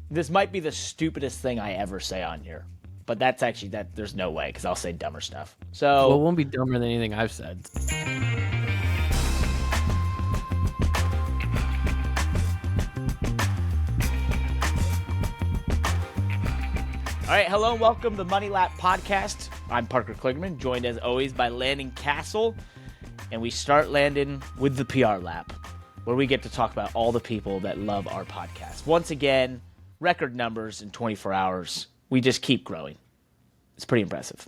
This might be the stupidest thing I ever say on here, but that's actually there's no way because I'll say dumber stuff. So Well, it won't be dumber than anything I've said. All right, hello and welcome to the MoneylLap podcast. I'm Parker Kligerman, joined as always by Landon Cassill, and we start, Landon, with the PR lap, where we get to talk about all the people that love our podcast. Once again, record numbers in 24 hours. We just keep growing. It's pretty impressive.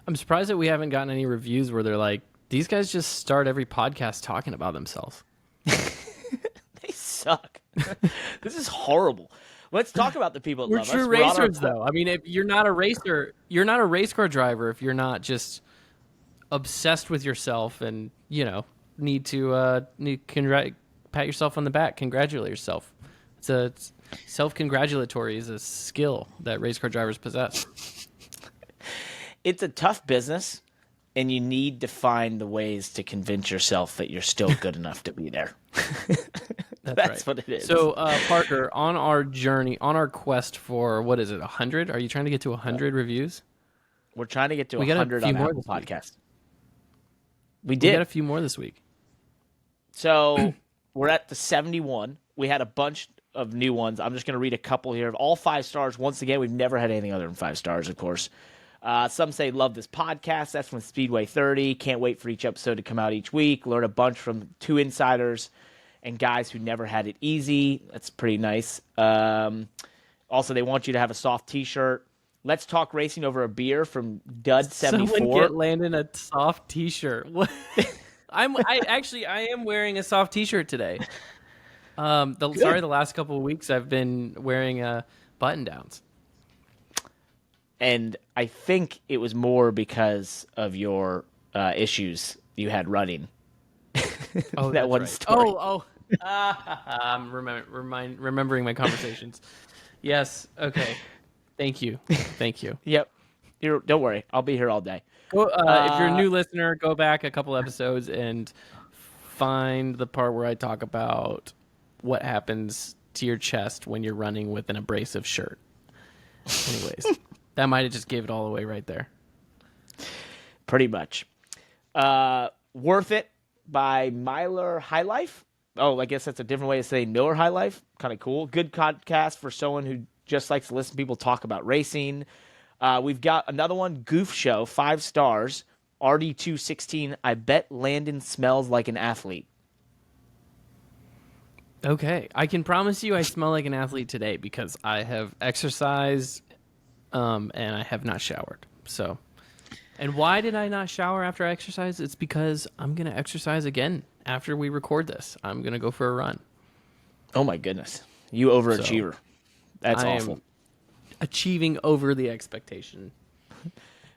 I'm surprised that we haven't gotten any reviews where they're like, these guys just start every podcast talking about themselves. They suck. This is horrible. Let's talk about the people that We're love true us. racers, though. I mean, if you're not a racer, you're not a race car driver if you're not just obsessed with yourself and, need to pat yourself on the back, congratulate yourself. It's self-congratulatory is a skill that race car drivers possess. It's a tough business, and you need to find the ways to convince yourself that you're still good enough to be there. That's right. What it is. So, Parker, on our journey, on our quest for, 100? Are you trying to get to 100 reviews? We're trying to get to 100 on Apple Podcast. We got a few more this week. So, we're at the 71. We had a bunch of new ones. I'm just going to read a couple here. All 5 stars. Once again, we've never had anything other than 5 stars, of course. Some say, love this podcast. That's from Speedway 30. Can't wait for each episode to come out each week. Learn a bunch from 2 insiders and guys who never had it easy. That's pretty nice. Also, they want you to have a soft T-shirt. Let's talk racing over a beer from Dud74. Someone get Landon a soft T-shirt. I am wearing a soft T-shirt today. The last couple of weeks I've been wearing button downs. And I think it was more because of your issues you had running. Oh, that one right. story. I'm remembering my conversations. Yes. Okay. Thank you. Yep. Don't worry. I'll be here all day. If you're a new listener, go back a couple episodes and find the part where I talk about what happens to your chest when you're running with an abrasive shirt. Anyways, that might have just gave it all away right there. Pretty much. Worth It by Myler High Life. Oh, I guess that's a different way to say Miller High Life. Kind of cool. Good podcast for someone who just likes to listen to people talk about racing. We've got another one, Goof Show, 5 stars, RD216. I bet Landon smells like an athlete. Okay. I can promise you I smell like an athlete today because I have exercised and I have not showered. So, and why did I not shower after I exercised? It's because I'm going to exercise again after we record this. I'm going to go for a run. Oh, my goodness. You overachiever. That's I awful. am achieving over the expectation.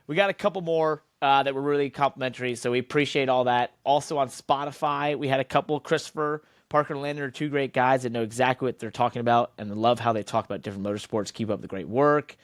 We got a couple more that were really complimentary, so we appreciate all that. Also on Spotify, we had a couple. Christopher, Parker, and Landon are 2 great guys that know exactly what they're talking about and love how they talk about different motorsports. Keep up the great work.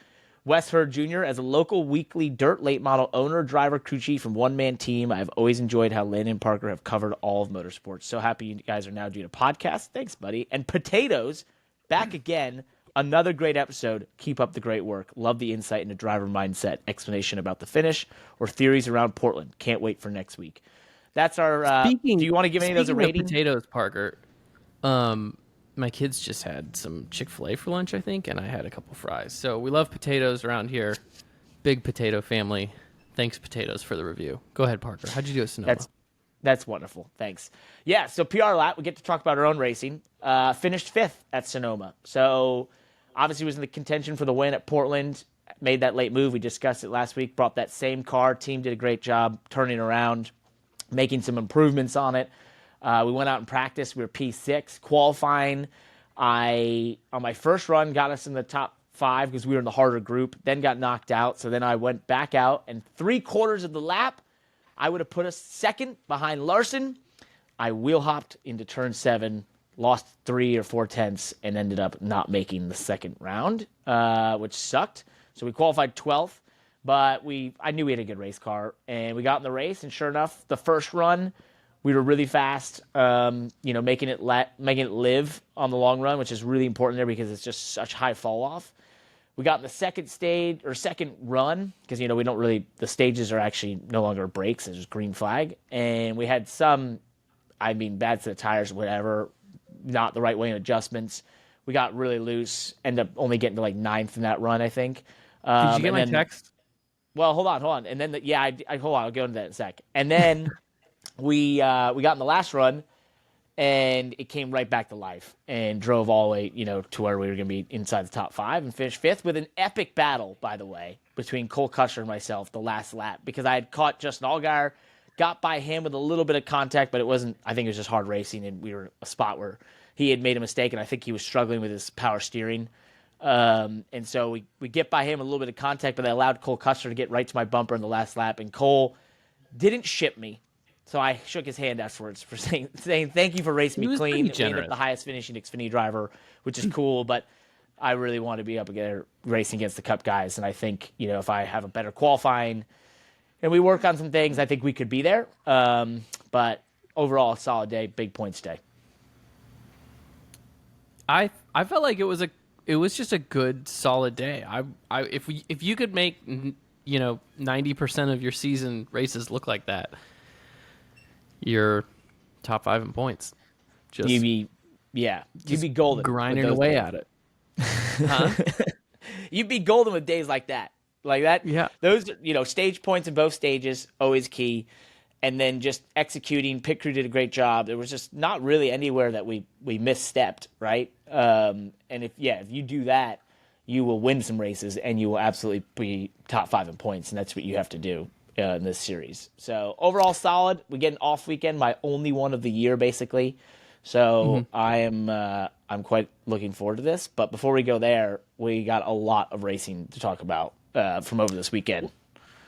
Wes Hurd Jr., as a local weekly dirt late model owner, driver, crew chief, and one-man team, I've always enjoyed how Landon and Parker have covered all of motorsports. So happy you guys are now doing a podcast. Thanks, buddy. And Potatoes, back again. Another great episode. Keep up the great work. Love the insight into driver mindset, explanation about the finish, or theories around Portland. Can't wait for next week. That's our... do you want to give any of those a rating? Potatoes, Parker, my kids just had some Chick-fil-A for lunch, I think, and I had a couple fries. So we love potatoes around here. Big potato family. Thanks, Potatoes, for the review. Go ahead, Parker. How'd you do at Sonoma? That's wonderful. Thanks. Yeah, so PR lap, we get to talk about our own racing. Finished 5th at Sonoma. So obviously was in the contention for the win at Portland. Made that late move. We discussed it last week. Brought that same car. Team did a great job turning around, making some improvements on it. We went out and practiced. We were P6. Qualifying, on my first run, got us in the top 5 because we were in the harder group. Then got knocked out. So then I went back out, and 3/4 of the lap, I would have put us 2nd behind Larson. I wheel hopped into turn 7, lost 3 or 4 tenths, and ended up not making the second round, which sucked. So we qualified 12th, but I knew we had a good race car, and we got in the race, and sure enough, the first run, We were really fast, making it live on the long run, which is really important there because it's just such high fall off. We got in the second run because we don't really, the stages are actually no longer breaks; it's just green flag, and we had some, bad set of tires, whatever, not the right way in adjustments. We got really loose, ended up only getting to like 9th in that run, I think. Did you get my text? Well, hold on, and then hold on, I'll go into that in a sec, and then. We got in the last run, and it came right back to life and drove all the way, to where we were going to be inside the top 5 and finished 5th with an epic battle, by the way, between Cole Custer and myself the last lap because I had caught Justin Allgaier, got by him with a little bit of contact, but I think it was just hard racing, and we were a spot where he had made a mistake, and I think he was struggling with his power steering. And so we get by him with a little bit of contact, but I allowed Cole Custer to get right to my bumper in the last lap, and Cole didn't ship me. So I shook his hand afterwards for saying thank you for racing me clean. We ended up the highest finishing Xfinity driver, which is cool, but I really want to be up again racing against the Cup guys. And I think, if I have a better qualifying and we work on some things, I think we could be there. But overall, a solid day, big points day. I felt like it was just a good, solid day. If you could make 90% of your season races look like that, you're top 5 in points. Just you'd be golden, grinding away at it. Huh? You'd be golden with days like that. Yeah. Those, stage points in both stages, always key. And then just executing. Pit crew did a great job. There was just not really anywhere that we misstepped, right? And if you do that, you will win some races and you will absolutely be top 5 in points. And that's what you have to do in this series. So overall solid. We get an off weekend, my only one of the year, basically. So I'm quite looking forward to this. But before we go there, we got a lot of racing to talk about from over this weekend.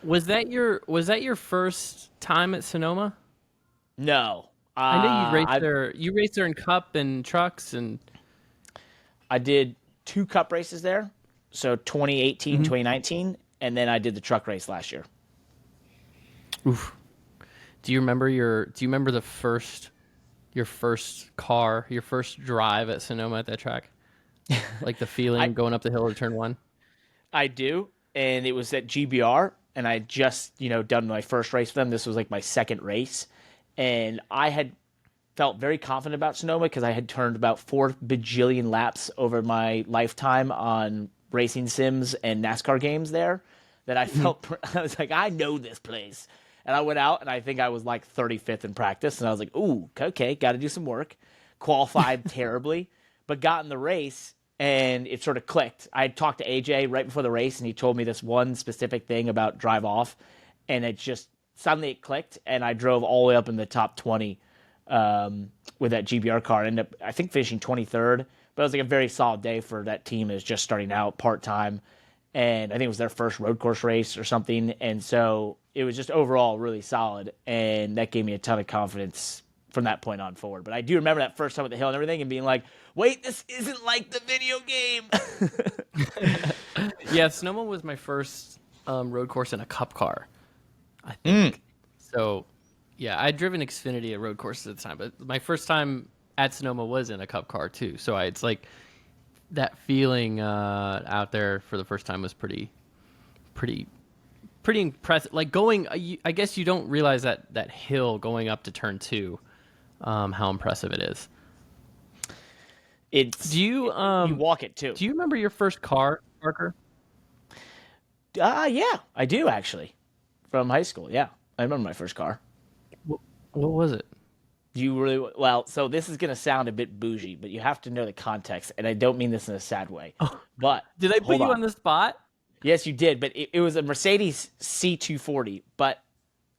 Was that your first time at Sonoma? No. I know you raced there. You raced there in Cup and trucks, and I did 2 Cup races there. So 2018, 2019, and then I did the truck race last year. Oof. Do you remember your first drive at Sonoma at that track? Like the feeling going up the hill to turn 1? I do, and it was at GBR, and I had just, done my first race for them. This was like my second race, and I had felt very confident about Sonoma because I had turned about 4 bajillion laps over my lifetime on racing sims and NASCAR games there that I felt, I was like, I know this place. And I went out, and I think I was like 35th in practice. And I was like, ooh, okay, got to do some work. Qualified terribly, but got in the race, and it sort of clicked. I had talked to AJ right before the race, and he told me this one specific thing about drive off. And it just suddenly it clicked, and I drove all the way up in the top 20 with that GBR car. I ended up, I think, finishing 23rd. But it was like a very solid day for that team. Is just starting out part-time. And I think it was their first road course race or something. And so it was just overall really solid. And that gave me a ton of confidence from that point on forward. But I do remember that first time at the hill and everything and being like, wait, this isn't like the video game. Yeah, Sonoma was my first road course in a Cup car, I think. So, yeah, I'd driven Xfinity at road courses at the time. But my first time at Sonoma was in a Cup car, too. So it's like that feeling out there for the first time was pretty impressive. Like going, I guess you don't realize that hill going up to turn 2, how impressive it is. You walk it too. Do you remember your first car, Parker? Yeah, I do actually, from high school. Yeah, I remember my first car. What was it? Well, so this is going to sound a bit bougie, but you have to know the context, and I don't mean this in a sad way. Oh, but did I put you on the spot? Yes, you did, but it was a Mercedes C240, but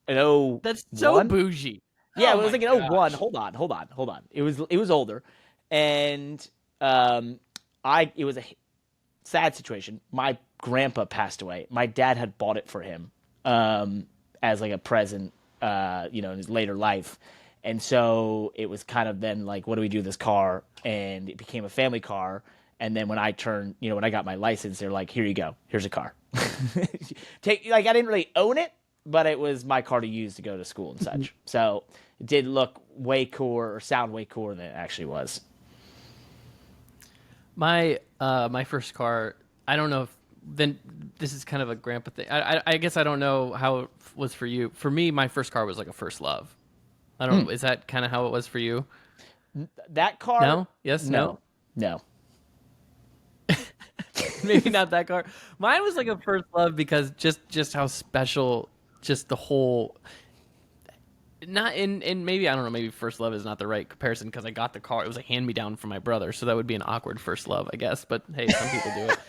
an 01. That's so bougie. Yeah, it was like an 01. Hold on. It was older, and it was a sad situation. My grandpa passed away. My dad had bought it for him as like a present, in his later life. And so it was kind of then like, what do we do with this car? And it became a family car. And then when I got my license, they're like, here you go. Here's a car. I didn't really own it, but it was my car to use to go to school and such. So it did look way cooler or sound way cooler than it actually was. My first car, I don't know if then this is kind of a grandpa thing. I guess I don't know how it was for you. For me, my first car was like a first love. I don't know. Is that kind of how it was for you? That car? No? Yes? No. Maybe not that car. Mine was like a first love because just how special, just the whole. Not in maybe I don't know, maybe first love is not the right comparison because I got the car. It was a hand me down from my brother, so that would be an awkward first love, I guess. But hey, some people do it.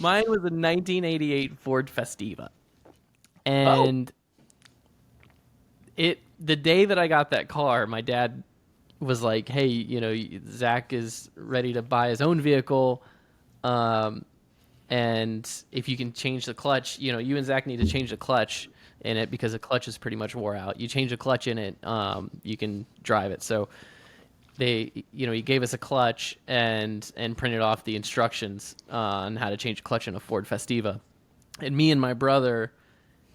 Mine was a 1988 Ford Festiva, and the day that I got that car, my dad was like, "Hey, you know, Zach is ready to buy his own vehicle." And if you can change the clutch, you know, you and Zach need to change the clutch in it because the clutch is pretty much wore out. You change the clutch in it, you can drive it. So he gave us a clutch and printed off the instructions on how to change a clutch in a Ford Festiva. And me and my brother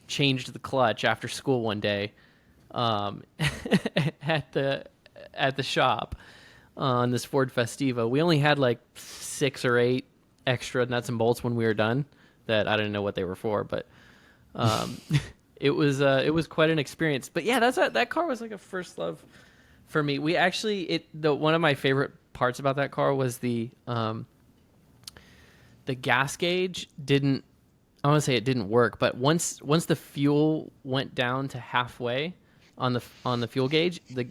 changed the clutch after school one day at the shop on this Ford Festiva. We only had like 6 or 8 extra nuts and bolts when we were done that I didn't know what they were for, but it was quite an experience. But yeah, that car was like a first love for me. We actually one of my favorite parts about that car was the gas gauge didn't, I want to say it didn't work, but once the fuel went down to halfway on the fuel gauge, the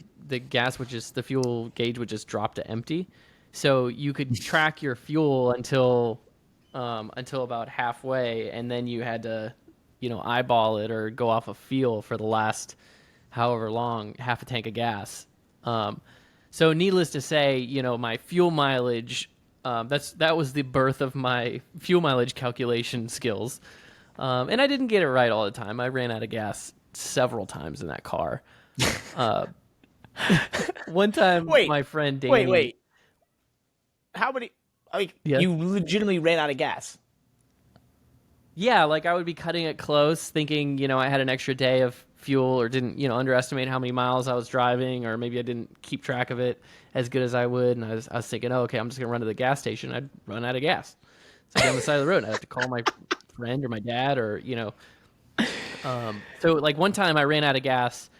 fuel gauge would just drop to empty. So you could track your fuel until about halfway, and then you had to, eyeball it or go off a feel for the last however long, half a tank of gas. So needless to say, my fuel mileage, that was the birth of my fuel mileage calculation skills. And I didn't get it right all the time. I ran out of gas several times in that car. One time, my friend Danny... Wait. How many? Yeah. You legitimately ran out of gas. Yeah, like I would be cutting it close, thinking, I had an extra day of fuel, or didn't, underestimate how many miles I was driving, or maybe I didn't keep track of it as good as I would. And I was thinking, okay, I'm just gonna run to the gas station. I'd run out of gas. So down the side of the road, I have to call my friend or my dad, or So like one time I ran out of gas.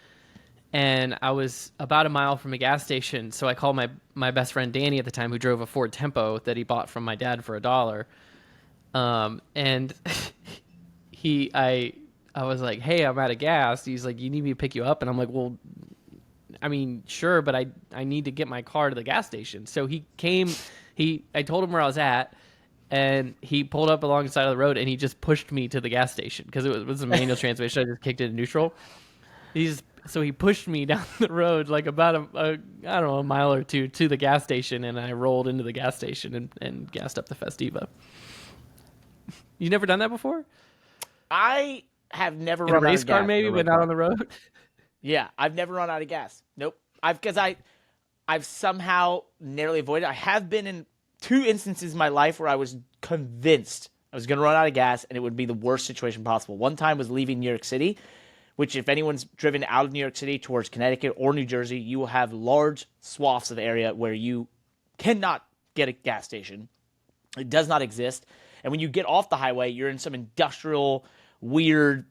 And I was about a mile from a gas station, so I called my best friend Danny at the time, who drove a Ford Tempo that he bought from my dad for $1. And I was like, "Hey, I'm out of gas." He's like, "You need me to pick you up?" And I'm like, "Well, I mean, sure, but I need to get my car to the gas station." So he came. I told him where I was at, and he pulled up alongside of the road, and he just pushed me to the gas station because it was a manual transmission. I just kicked it in neutral. So he pushed me down the road like about a mile or two to the gas station, and I rolled into the gas station and gassed up the Festiva. You never done that before? I have never In run a out race of car, gas. maybe, but not on the road. Yeah, I've never run out of gas. Nope. I've somehow narrowly avoided it. I have been in 2 instances in my life where I was convinced I was going to run out of gas, and it would be the worst situation possible. One time was leaving New York City, which if anyone's driven out of New York City towards Connecticut or New Jersey, you will have large swaths of area where you cannot get a gas station. It does not exist. And when you get off the highway, you're in some industrial, weird,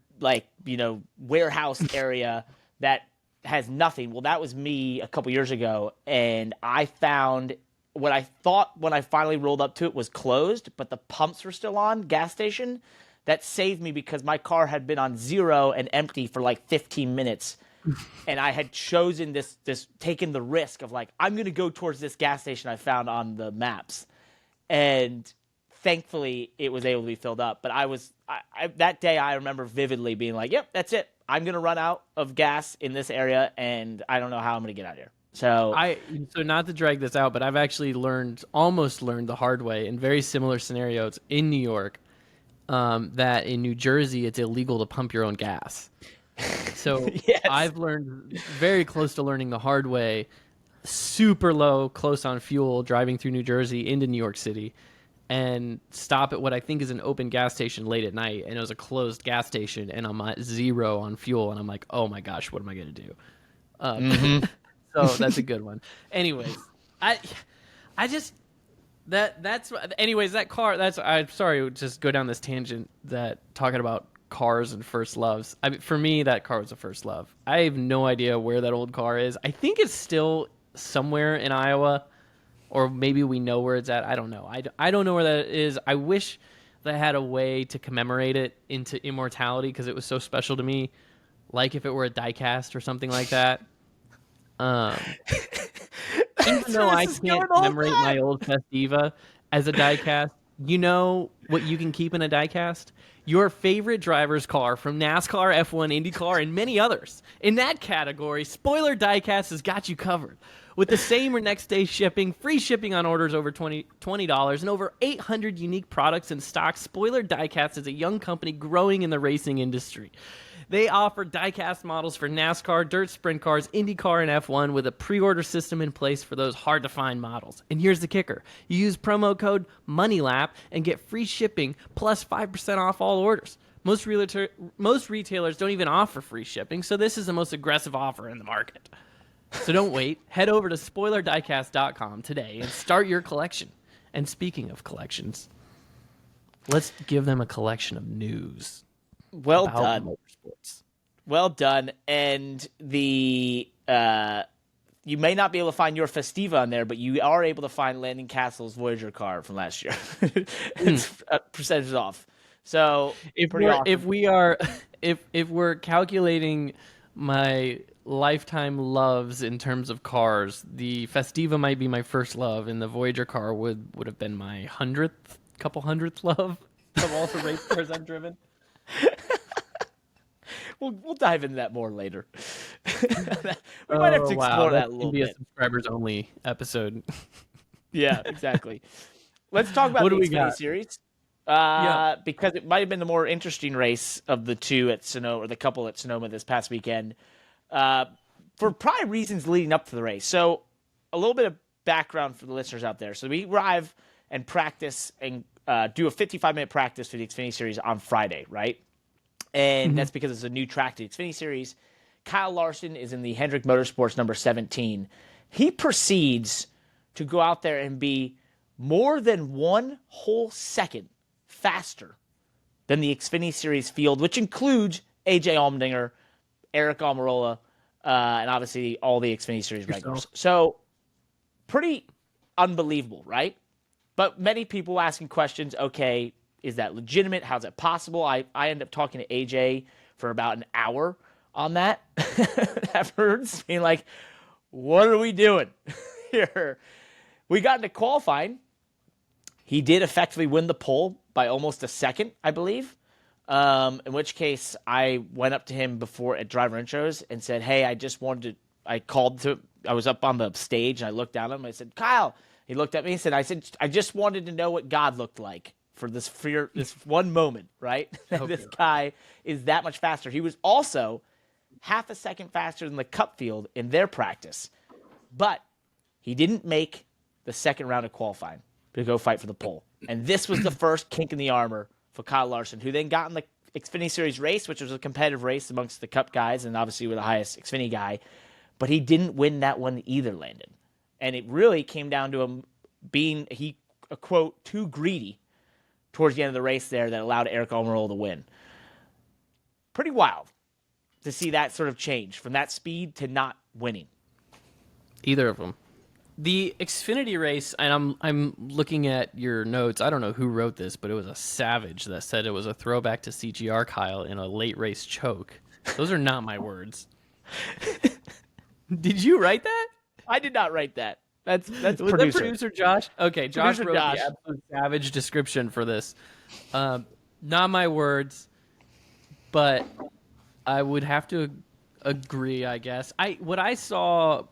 warehouse area that has nothing. Well, that was me a couple years ago, and I found what I thought when I finally rolled up to it was closed, but the pumps were still on, gas station. That saved me because my car had been on 0 and empty for like 15 minutes. And I had chosen taken the risk of like, I'm going to go towards this gas station I found on the maps. And thankfully it was able to be filled up. But that day I remember vividly being like, yep, that's it. I'm going to run out of gas in this area, and I don't know how I'm going to get out of here. So not to drag this out, but I've actually almost learned the hard way in very similar scenarios in New York. That in New Jersey, it's illegal to pump your own gas. So yes. I've learned very close to learning the hard way, super low, close on fuel, driving through New Jersey into New York City. and stop at what I think is an open gas station late at night, and it was a closed gas station, and I'm at 0 on fuel, and I'm like, oh my gosh, what am I going to do? So that's a good one. Anyways, I just that's anyways that car. I'm sorry, just go down this tangent that talking about cars and first loves. I mean, for me, that car was a first love. I have no idea where that old car is. I think it's still somewhere in Iowa, or maybe we know where it's at. I don't know. I don't know where that is. I wish that I had a way to commemorate it into immortality because it was so special to me. Like if it were a diecast or something like that. Even though I can't commemorate my old Festiva as a diecast, you know what you can keep in a diecast? Your favorite driver's car from NASCAR, F1, IndyCar, and many others. In that category, Spoiler Diecast has got you covered. With the same or next day shipping, free shipping on orders over $20, and over 800 unique products in stock, Spoiler Diecast is a young company growing in the racing industry. They offer diecast models for NASCAR, dirt sprint cars, IndyCar, and F1 with a pre-order system in place for those hard-to-find models. And here's the kicker. You use promo code MONEYLAP and get free shipping plus 5% off all orders. Most retailers don't even offer free shipping, so this is the most aggressive offer in the market. So don't wait. Head over to SpoilerDiecast.com today and start your collection. And speaking of collections, let's give them a collection of news. Well done. Motorsports. Well done. And the you may not be able to find your Festiva on there, but you are able to find Landon Cassill's Voyager car from last year. It's percentage off. So if we're calculating my lifetime loves in terms of cars, the Festiva might be my first love, and the Voyager car would have been my couple hundredth love of all the race cars I've driven. We'll dive into that more later. We might have to explore that a little bit. A subscribers only episode. Yeah, exactly. Let's talk about the Xfinity Series. Because it might have been the more interesting race of the two at Sonoma, or the couple at Sonoma this past weekend, for probably reasons leading up to the race. So a little bit of background for the listeners out there. So we arrive and practice and do a 55-minute practice for the Xfinity Series on Friday, right? And that's because it's a new track to the Xfinity Series. Kyle Larson is in the Hendrick Motorsports number 17. He proceeds to go out there and be more than 1 whole second faster than the Xfinity Series field, which includes AJ Allmendinger, Eric Almirola, and obviously all the Xfinity Series regulars. So pretty unbelievable, right? But many people asking questions, okay, is that legitimate? How's that possible? I ended up talking to AJ for about an hour on that afterwards, being like, what are we doing here? We got into qualifying. He did effectively win the pole by almost a second, I believe. In which case, I went up to him before at driver intros and said, hey, I was up on the stage and I looked down at him. I said, Kyle. He looked at me and said, I just wanted to know what God looked like for this one moment, right? Okay. This guy is that much faster. He was also half a second faster than the Cup field in their practice, but he didn't make the second round of qualifying to go fight for the pole. And this was the first kink in the armor for Kyle Larson, who then got in the Xfinity Series race, which was a competitive race amongst the Cup guys and obviously with the highest Xfinity guy, but he didn't win that one either, Landon. And it really came down to him being, a quote, too greedy towards the end of the race there that allowed Eric Almirola to win. Pretty wild to see that sort of change from that speed to not winning. Either of them. The Xfinity race, and I'm looking at your notes. I don't know who wrote this, but it was a savage that said it was a throwback to CGR Kyle in a late race choke. Those are not my words. Did you write that? I did not write that. That's was producer. That producer Josh? Okay, Josh producer wrote Josh. the absolute savage description for this. Not my words, but I would have to agree, I guess. What I saw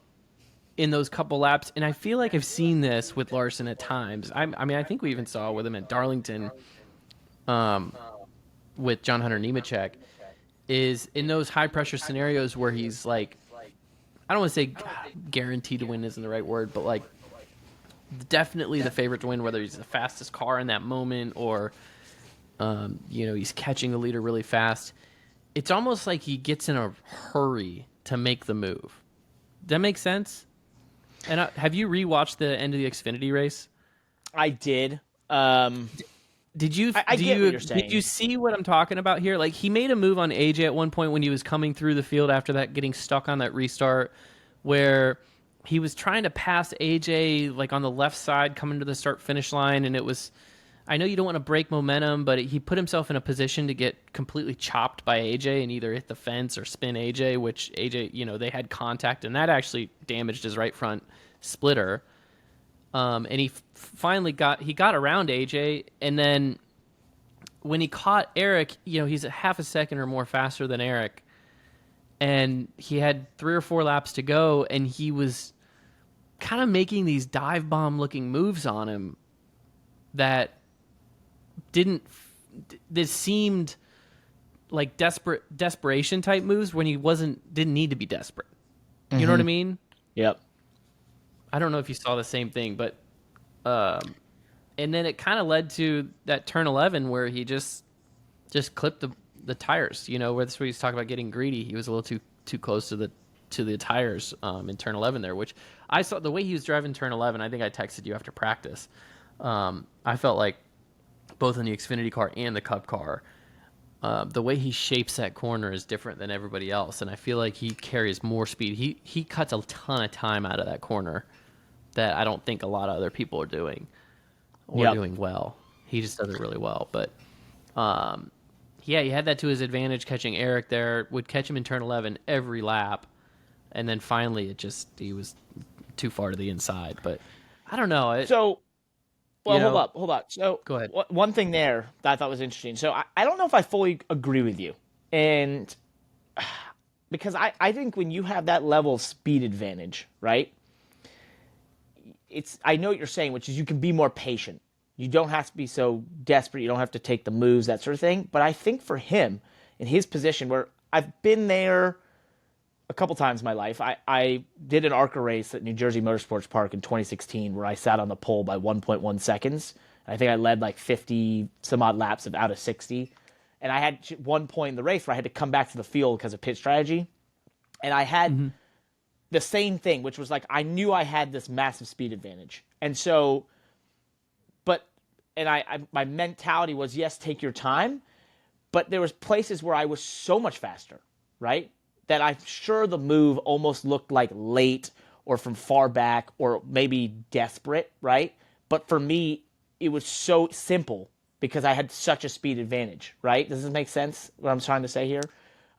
in those couple laps, and I feel like I've seen this with Larson at times. I think we even saw it with him at Darlington with John Hunter Nemechek, is in those high-pressure scenarios where he's like, I don't want to say guaranteed to win isn't the right word, but like definitely the favorite to win, whether he's the fastest car in that moment or, he's catching the leader really fast. It's almost like he gets in a hurry to make the move. Does that make sense? And have you rewatched the end of the Xfinity race? I did. Did you? I get what you're saying. Did you see what I'm talking about here? Like, he made a move on AJ at one point when he was coming through the field after that, getting stuck on that restart, where he was trying to pass AJ like on the left side coming to the start-finish line, and it was, I know you don't want to break momentum, but he put himself in a position to get completely chopped by AJ and either hit the fence or spin AJ, which AJ, they had contact, and that actually damaged his right front splitter. And he finally got around AJ, and then when he caught Eric, he's a half a second or more faster than Eric, and he had 3 or 4 laps to go, and he was kind of making these dive bomb looking moves on him that seemed like desperation type moves when he didn't need to be desperate. You know what I mean? Yep. I don't know if you saw the same thing, but and then it kind of led to that turn 11 where he just clipped the tires. Where this where he's talking about getting greedy. He was a little too close to the tires in turn 11 there, which I saw the way he was driving turn 11. I think I texted you after practice. I felt like both in the Xfinity car and the Cup car, the way he shapes that corner is different than everybody else, and I feel like he carries more speed. He cuts a ton of time out of that corner that I don't think a lot of other people are doing or doing well. He just does it really well. But he had that to his advantage, catching Eric there, would catch him in turn 11 every lap, and then finally he was too far to the inside. But I don't know. Hold up. So go ahead. One thing there that I thought was interesting. So I don't know if I fully agree with you. And because I think when you have that level of speed advantage, right? I know what you're saying, which is you can be more patient. You don't have to be so desperate. You don't have to take the moves, that sort of thing. But I think for him, in his position, where I've been there a couple times in my life. I did an ARCA race at New Jersey Motorsports Park in 2016 where I sat on the pole by 1.1 seconds. I think I led like 50 some odd laps out of 60. And I had one point in the race where I had to come back to the field because of pit strategy. And I had the same thing, which was like I knew I had this massive speed advantage. And so, my mentality was, yes, take your time. But there was places where I was so much faster, right? That I'm sure the move almost looked like late or from far back or maybe desperate, right? But for me, it was so simple because I had such a speed advantage, right? Does this make sense, what I'm trying to say here?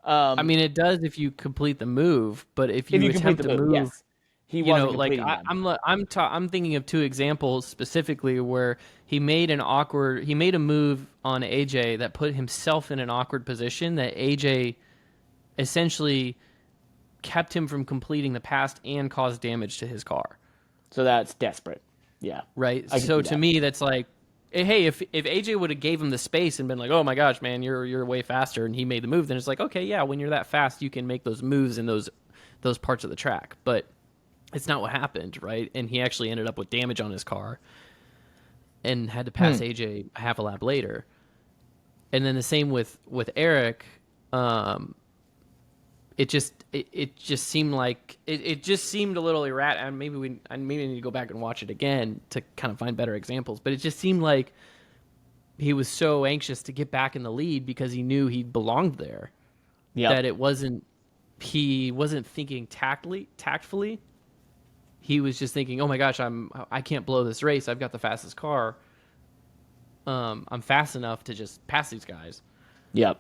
I mean, it does if you complete the move, but if you attempt to move, yes. He wasn't completing them. I'm thinking of 2 examples specifically where he made a move on AJ that put himself in an awkward position that AJ essentially kept him from completing the pass and caused damage to his car. So that's desperate. Yeah. Right. So to me, that's like, hey, if AJ would have gave him the space and been like, oh my gosh, man, you're way faster, and he made the move, then it's like, okay, yeah, when you're that fast, you can make those moves in those parts of the track. But it's not what happened, right? And he actually ended up with damage on his car and had to pass AJ a half a lap later. And then the same with Eric. It just seemed like it just seemed a little erratic. And maybe I need to go back and watch it again to kind of find better examples. But it just seemed like he was so anxious to get back in the lead because he knew he belonged there. Yeah. That he wasn't thinking tactfully. He was just thinking, "Oh my gosh, I can't blow this race. I've got the fastest car. I'm fast enough to just pass these guys." Yep.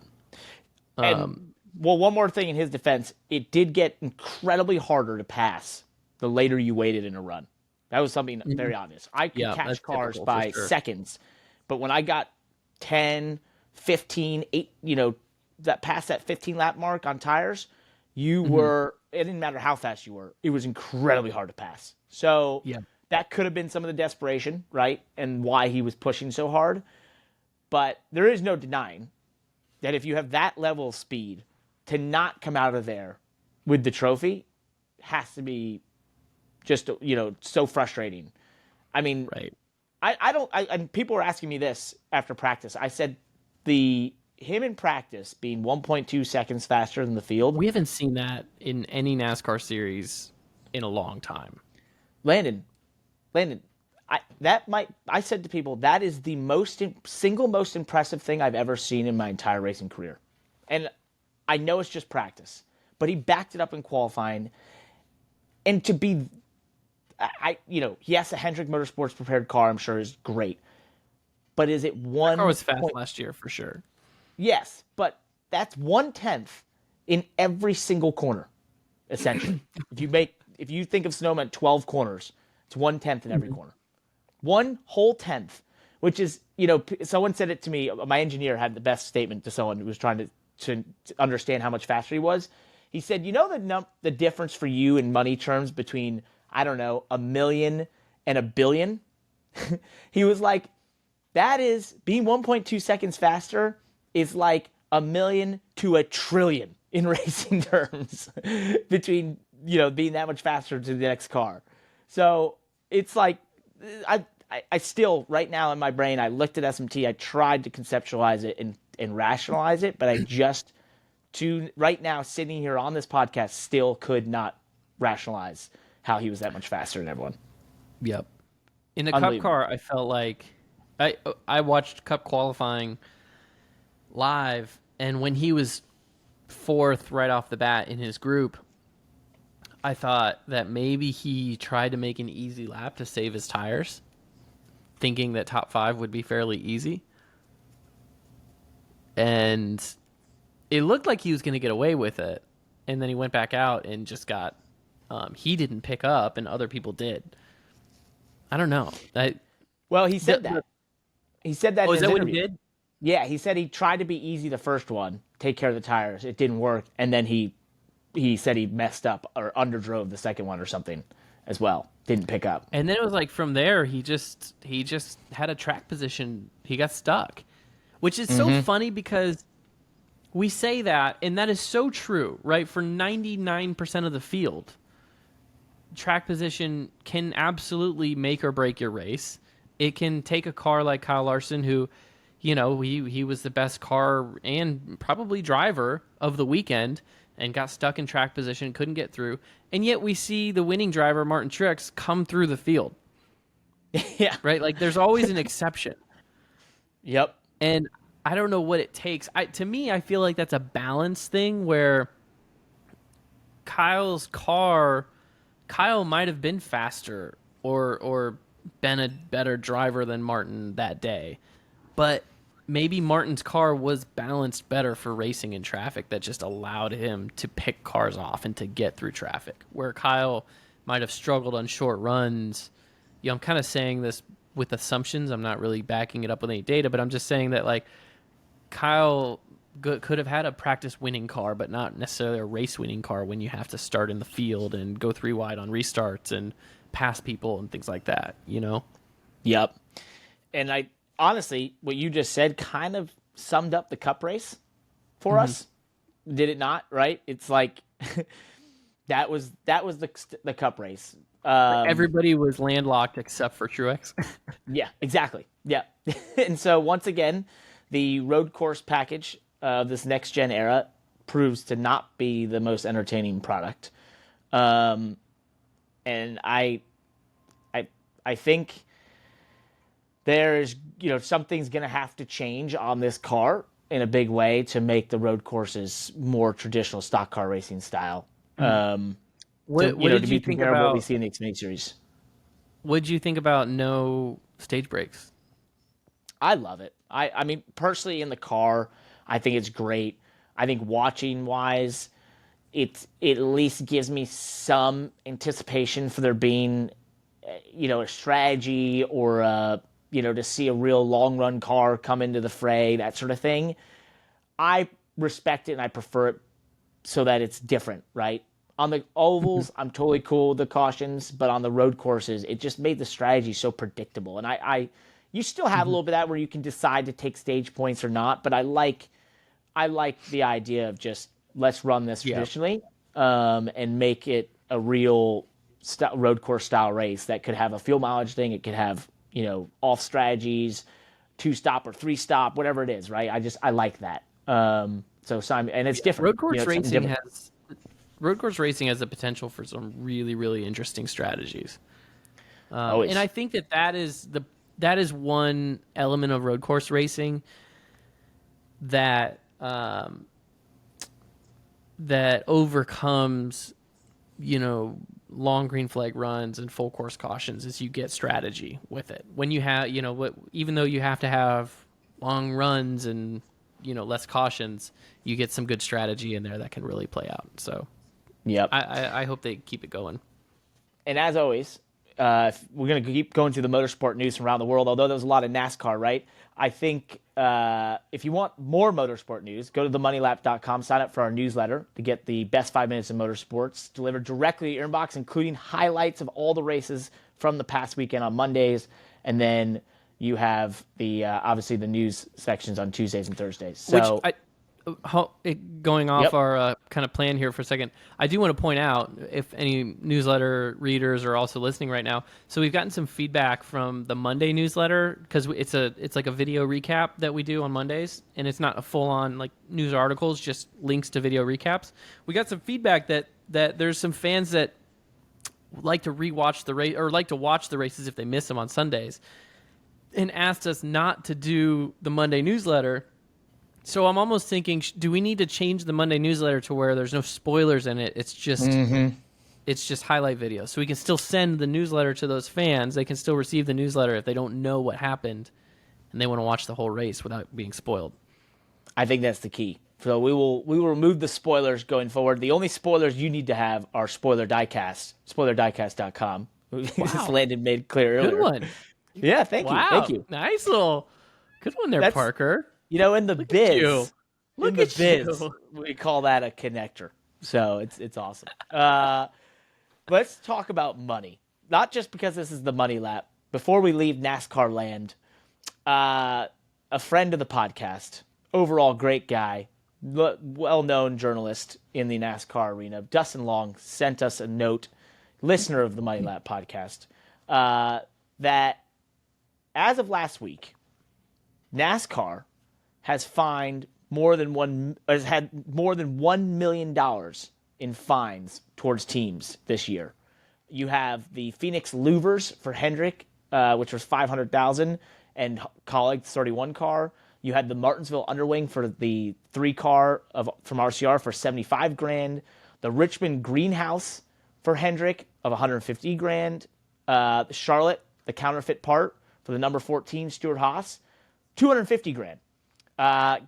Well, one more thing in his defense, it did get incredibly harder to pass the later you waited in a run. That was something very obvious. I could catch cars by seconds, but when I got 10, 15, 8, that past that 15 lap mark on tires, it didn't matter how fast you were. It was incredibly hard to pass. So that could have been some of the desperation, right? And why he was pushing so hard. But there is no denying that if you have that level of speed, to not come out of there with the trophy has to be just, so frustrating. I mean, Right. and people were asking me this after practice. I said him in practice being 1.2 seconds faster than the field. We haven't seen that in any NASCAR series in a long time. Landon, I said to people, that is the single most impressive thing I've ever seen in my entire racing career. And I know it's just practice, but he backed it up in qualifying. And to be, he has a Hendrick Motorsports prepared car, I'm sure is great. But is it one? That car was fast last year for sure. Yes, but that's 1/10 in every single corner, essentially. if you think of Sonoma at 12 corners, it's 1/10 in every corner. One whole tenth, which is, someone said it to me. My engineer had the best statement to someone who was trying to understand how much faster he was. He said, the difference for you in money terms between, I don't know, $1 million and $1 billion? He was like, that is, being 1.2 seconds faster is like $1 million to $1 trillion in racing terms between, being that much faster to the next car. So it's like, I still, right now in my brain, I looked at SMT, I tried to conceptualize it and rationalize it, but I just, right now, sitting here on this podcast, still could not rationalize how he was that much faster than everyone. Yep. In the Cup car, I felt like I watched Cup qualifying live, and when he was fourth right off the bat in his group, I thought that maybe he tried to make an easy lap to save his tires, thinking that top 5 would be fairly easy. And it looked like he was going to get away with it. And then he went back out and just got, he didn't pick up and other people did. I don't know. Well, he said that. He said that in his that interview. what he did? Yeah, he said he tried to be easy the first one, take care of the tires. It didn't work. And then he said he messed up or underdrove the second one or something as well. Didn't pick up. And then it was like from there, he just had a track position. He got stuck, which is so funny because we say that, and that is so true, right? For 99% of the field, track position can absolutely make or break your race. It can take a car like Kyle Larson, who, he was the best car and probably driver of the weekend, and got stuck in track position, couldn't get through. And yet we see the winning driver, Martin Truex, come through the field. Yeah. Right? Like, there's always an exception. Yep. And I don't know what it takes. To me, I feel like that's a balance thing where Kyle might have been faster or been a better driver than Martin that day. But maybe Martin's car was balanced better for racing in traffic that just allowed him to pick cars off and to get through traffic, where Kyle might have struggled on short runs. I'm kind of saying this with assumptions. I'm not really backing it up with any data, but I'm just saying that, like, Kyle could have had a practice winning car, but not necessarily a race winning car when you have to start in the field and go 3 wide on restarts and pass people and things like that, Yep. And honestly, what you just said kind of summed up the Cup race for us. Did it not? Right? It's like that was the Cup race. Everybody was landlocked except for Truex. Yeah, exactly. Yeah. And so once again, the road course package of this next gen era proves to not be the most entertaining product. And I think there's, something's going to have to change on this car in a big way to make the road courses more traditional stock car racing style. What did you think about what we see in the Xfinity Series? What did you think about no stage breaks? I love it. I mean, personally in the car, I think it's great. I think watching wise, it at least gives me some anticipation for there being, a strategy or to see a real long run car come into the fray, that sort of thing. I respect it and I prefer it so that it's different, right? On the ovals, I'm totally cool with the cautions, but on the road courses, it just made the strategy so predictable. And you still have a little bit of that where you can decide to take stage points or not, but I like the idea of just let's run this traditionally, and make it a real road course style race that could have a fuel mileage thing. It could have, off strategies, 2-stop or 3-stop, whatever it is, right? I like that. So Simon, and it's different. Road course racing has the potential for some really, really interesting strategies. Always. And I think that is one element of road course racing that that overcomes, long green flag runs and full course cautions, is you get strategy with it. When you have, even though you have to have long runs and, less cautions, you get some good strategy in there that can really play out. So yep. I hope they keep it going. And as always, we're going to keep going through the motorsport news from around the world, although there's a lot of NASCAR, right? I think if you want more motorsport news, go to themoneylap.com, sign up for our newsletter to get the best 5 minutes of motorsports delivered directly to your inbox, including highlights of all the races from the past weekend on Mondays. And then you have the obviously the news sections on Tuesdays and Thursdays. So, going off our kind of plan here for a second, I do want to point out, if any newsletter readers are also listening right now, so we've gotten some feedback from the Monday newsletter, because it's like a video recap that we do on Mondays, and it's not a full-on like news articles, just links to video recaps. We got some feedback that there's some fans that like to rewatch the race, or like to watch the races if they miss them on Sundays, and asked us not to do the Monday newsletter. So I'm almost thinking, do we need to change the Monday newsletter to where there's no spoilers in it? It's just it's just highlight videos. So we can still send the newsletter to those fans. They can still receive the newsletter if they don't know what happened and they want to watch the whole race without being spoiled. I think that's the key. So we will remove the spoilers going forward. The only spoilers you need to have are spoiler diecast, spoilerdiecast.com. Wow. Landon made clear earlier. Good one. Yeah, thank you. Nice little good one there, Parker. In the biz, Look at you. We call that a connector. So it's awesome. Let's talk about money. Not just because this is the Money Lap. Before we leave NASCAR land, a friend of the podcast, overall great guy, well-known journalist in the NASCAR arena, Dustin Long, sent us a note, listener of the Money Lap podcast, that as of last week, NASCAR has had more than $1 million in fines towards teams this year. You have the Phoenix Louvers for Hendrick, which was $500,000, and Colleague 31 car. You had the Martinsville Underwing for the 3 car from RCR for $75,000. The Richmond Greenhouse for Hendrick of $150,000. Charlotte, the counterfeit part for the number 14 Stuart Haas, $250,000.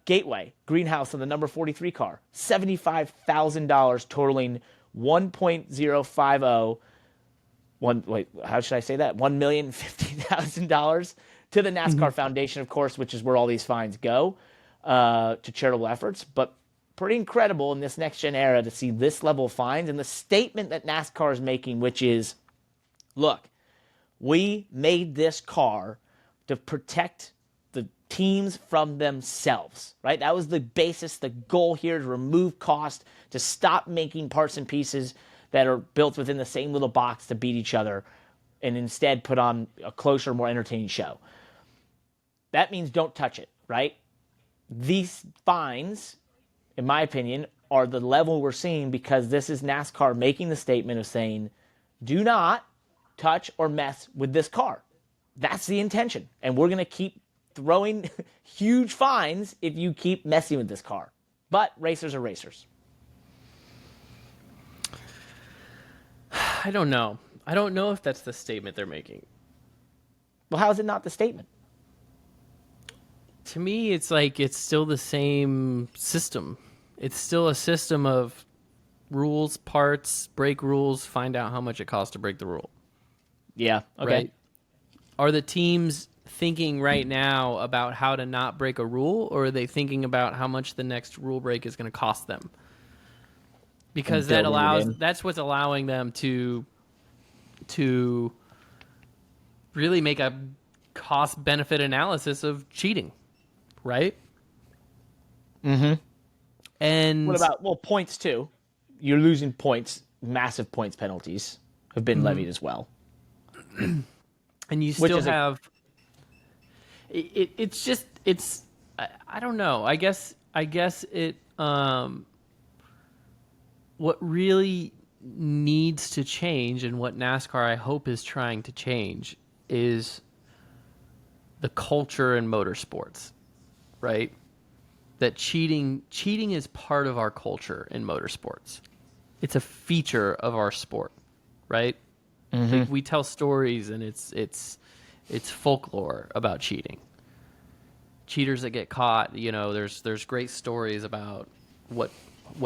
Gateway Greenhouse on the number 43 car, $75,000, totaling $1,050,000 to the NASCAR Foundation, of course, which is where all these fines go to charitable efforts. But pretty incredible in this next gen era to see this level of fines, and the statement that NASCAR is making, which is, look, we made this car to protect the teams from themselves, right? That was the basis, the goal here, to remove cost, to stop making parts and pieces that are built within the same little box to beat each other, and instead put on a closer, more entertaining show. That means don't touch it, right? These fines, in my opinion, are the level we're seeing because this is NASCAR making the statement of saying, do not touch or mess with this car. That's the intention. And we're going to keep throwing huge fines if you keep messing with this car. But racers are racers. I don't know. I don't know if that's the statement they're making. Well, how is it not the statement? To me, it's like it's still the same system. It's still a system of rules, parts, break rules, find out how much it costs to break the rule. Yeah, okay. Right? Are the teams thinking right now about how to not break a rule, or are they thinking about how much the next rule break is going to cost them? Because that's what's allowing them to really make a cost-benefit analysis of cheating, right? Mm-hmm. And what about, points too? You're losing points, massive points penalties. have been levied as well. And you still have it's I don't know. I guess it what really needs to change, and what NASCAR I hope is trying to change, is the culture in motorsports, right? That cheating is part of our culture in motorsports. It's a feature of our sport, right? Like, we tell stories, and it's folklore about cheating. Cheaters that get caught, there's great stories about what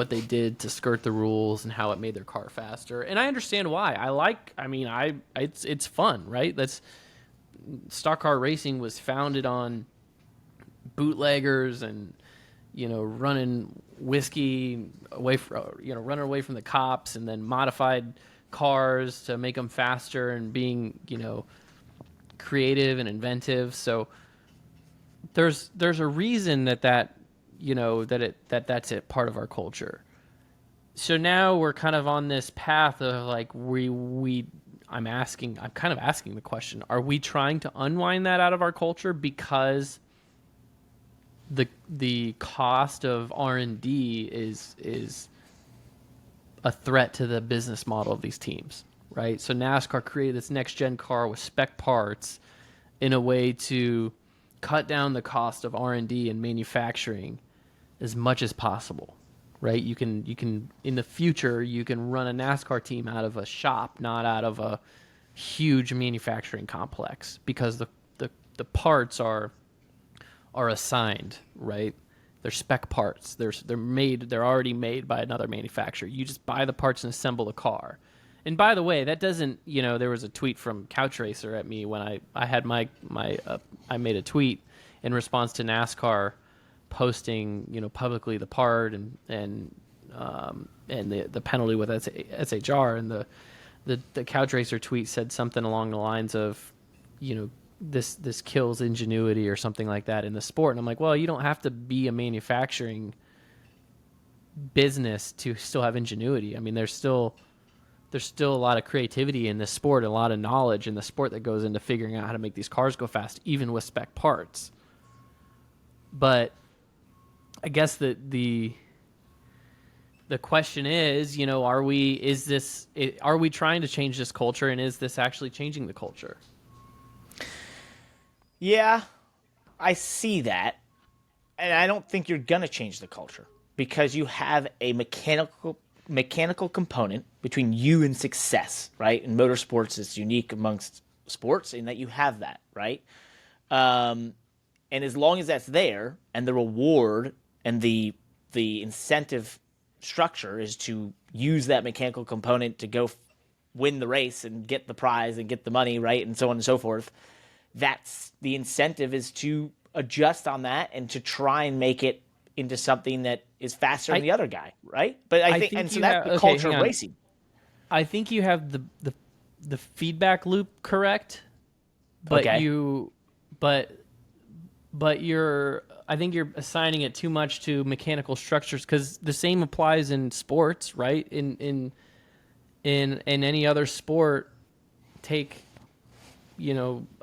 they did to skirt the rules and how it made their car faster. And I understand why. It's fun, right? Stock car racing was founded on bootleggers and running whiskey running away from the cops, and then modified cars to make them faster, and being creative and inventive. So there's a reason that's part of our culture. So now we're kind of on this path of like I'm kind of asking the question: are we trying to unwind that out of our culture because the cost of R&D is a threat to the business model of these teams, right? So NASCAR created this next gen car with spec parts in a way to cut down the cost of R&D and manufacturing as much as possible, right? You can in the future you can run a NASCAR team out of a shop, not out of a huge manufacturing complex, because the parts are assigned, right? They're spec parts. They're already made by another manufacturer. You just buy the parts and assemble the car. And by the way, that doesn't, there was a tweet from Couch Racer at me when I had I made a tweet in response to NASCAR posting, publicly the part and the penalty with SHR, and the Couch Racer tweet said something along the lines of, this kills ingenuity or something like that in the sport. And I'm like, well, you don't have to be a manufacturing business to still have ingenuity. I mean, there's still a lot of creativity in this sport, a lot of knowledge in the sport that goes into figuring out how to make these cars go fast, even with spec parts. But I guess the question is, are we trying to change this culture, and is this actually changing the culture? Yeah, I see that. And I don't think you're going to change the culture, because you have a mechanical component between you and success, right? In motorsports, it's unique amongst sports in that you have that, right? And as long as that's there, and the reward and the incentive structure is to use that mechanical component to go win the race and get the prize and get the money, right? And so on and so forth. That's the incentive, is to adjust on that and to try and make it into something that is faster than the other guy, right? But I think and so that's the culture of racing. I think you have the feedback loop correct, but I think you're assigning it too much to mechanical structures, because the same applies in sports, right? In any other sport, take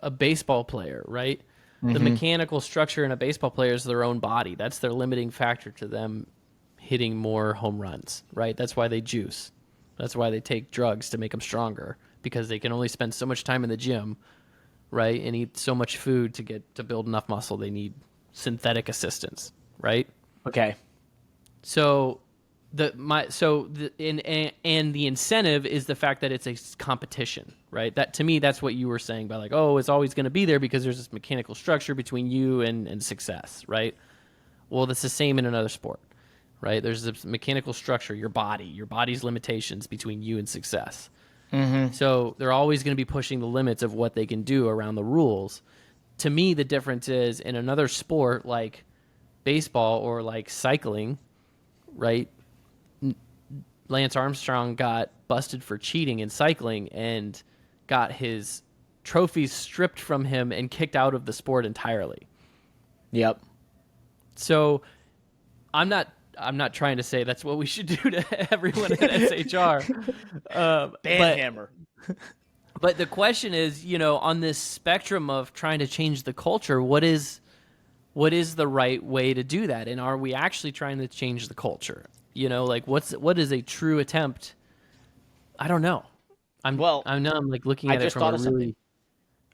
a baseball player, right? Mm-hmm. The mechanical structure in a baseball player is their own body. That's their limiting factor to them hitting more home runs, right? That's why they juice. That's why they take drugs to make them stronger, because they can only spend so much time in the gym, right? And eat so much food to build enough muscle. They need synthetic assistance, right? Okay. So the incentive is the fact that it's a competition, right? That, to me, that's what you were saying by like, oh, it's always going to be there because there's this mechanical structure between you and success, right? Well, that's the same in another sport, right? There's this mechanical structure, your body's limitations between you and success. Mm-hmm. So they're always going to be pushing the limits of what they can do around the rules. To me, the difference is in another sport like baseball or like cycling, right? Lance Armstrong got busted for cheating in cycling and got his trophies stripped from him and kicked out of the sport entirely. Yep. So I'm not I'm not trying to say that's what we should do to everyone at SHR. Hammer. But the question is, on this spectrum of trying to change the culture, what is the right way to do that? And are we actually trying to change the culture? What is a true attempt? I don't know. I'm like looking at it from a really.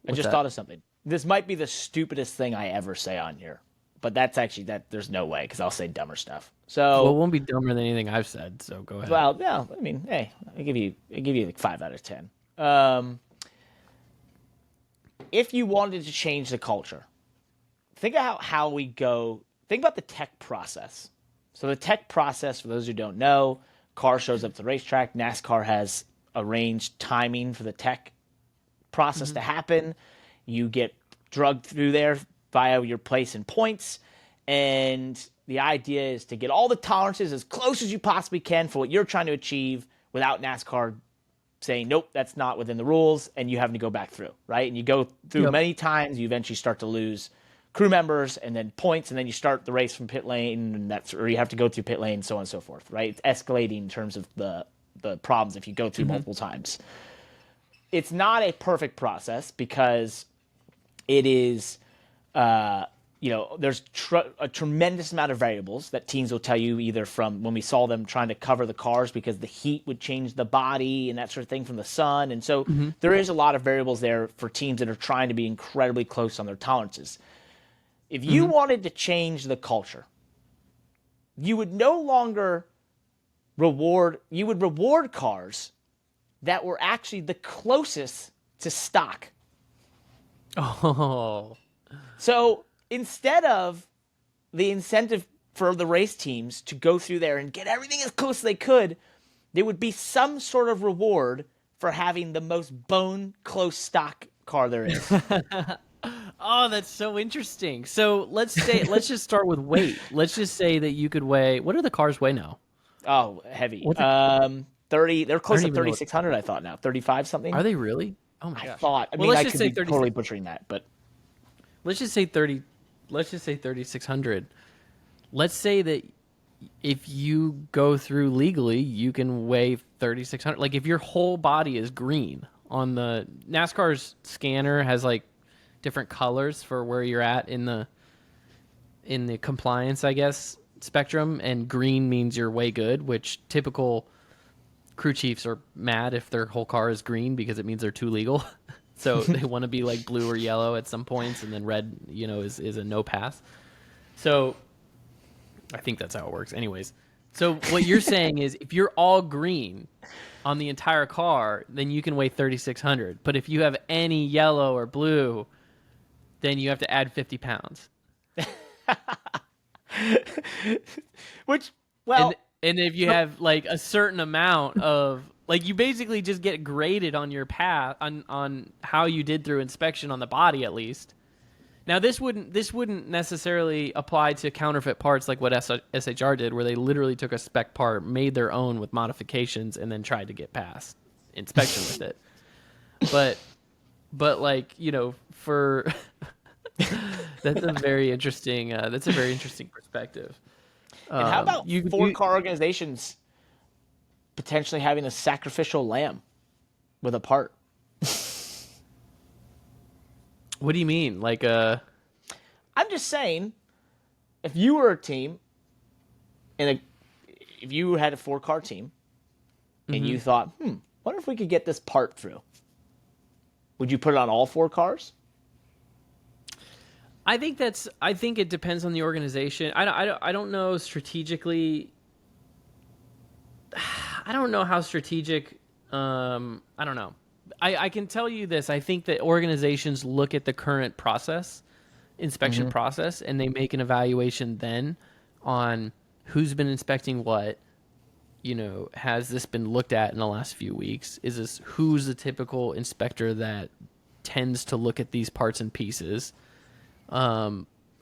I just thought of something. This might be the stupidest thing I ever say on here, but that's actually there's no way because I'll say dumber stuff. So well, it won't be dumber than anything I've said. So go ahead. Well, yeah. I mean, hey, I give you like 5 out of 10. If you wanted to change the culture, think about how we go. Think about the tech process. So the tech process, for those who don't know, car shows up at the racetrack. NASCAR has arranged timing for the tech process to happen. You get drugged through there via your place and points. And the idea is to get all the tolerances as close as you possibly can for what you're trying to achieve without NASCAR saying, nope, that's not within the rules, and you having to go back through, right? And you go through many times, you eventually start to lose crew members and then points, and then you start the race from pit lane, and or you have to go through pit lane, so on and so forth, right? It's escalating in terms of the problems if you go through multiple times. It's not a perfect process because it is, there's a tremendous amount of variables that teams will tell you either from when we saw them trying to cover the cars because the heat would change the body and that sort of thing from the sun. And so there is a lot of variables there for teams that are trying to be incredibly close on their tolerances. If you wanted to change the culture, you would no longer reward cars that were actually the closest to stock. Oh. So instead of the incentive for the race teams to go through there and get everything as close as they could, there would be some sort of reward for having the most bone close stock car there is. Oh, that's so interesting. So let's just start with weight. Let's just say that you could weigh. What do the cars weigh now? Oh, heavy. 30. They're close to 3,600. I thought now 35 something. Are they really? Oh my gosh. I thought. I mean, I could be totally butchering that, but let's just say 30. Let's just say 3,600. Let's say that if you go through legally, you can weigh 3,600. Like if your whole body is green on the NASCAR's scanner has like different colors for where you're at in the compliance, I guess, spectrum, and green means you're way good, which typical crew chiefs are mad if their whole car is green because it means they're too legal. So they want to be like blue or yellow at some points, and then red, is a no pass. So I think that's how it works. Anyways, so what you're saying is if you're all green on the entire car, then you can weigh 3,600. But if you have any yellow or blue, then you have to add 50 pounds. Which, well... And if you have like a certain amount of, like, you basically just get graded on your path on how you did through inspection on the body, at least. Now this wouldn't necessarily apply to counterfeit parts like what SHR did, where they literally took a spec part, made their own with modifications, and then tried to get past inspection with it. But like, for that's a very interesting perspective. And how about four-car organizations potentially having a sacrificial lamb with a part? What do you mean? Like I'm just saying, if you were a team, if you had a 4-car team, and you thought, wonder if we could get this part through, would you put it on all 4 cars? I think it depends on the organization. I don't know strategically. I don't know how strategic. I don't know. I can tell you this. I think that organizations look at the current inspection process, and they make an evaluation then on who's been inspecting what. Has this been looked at in the last few weeks? Who's the typical inspector that tends to look at these parts and pieces?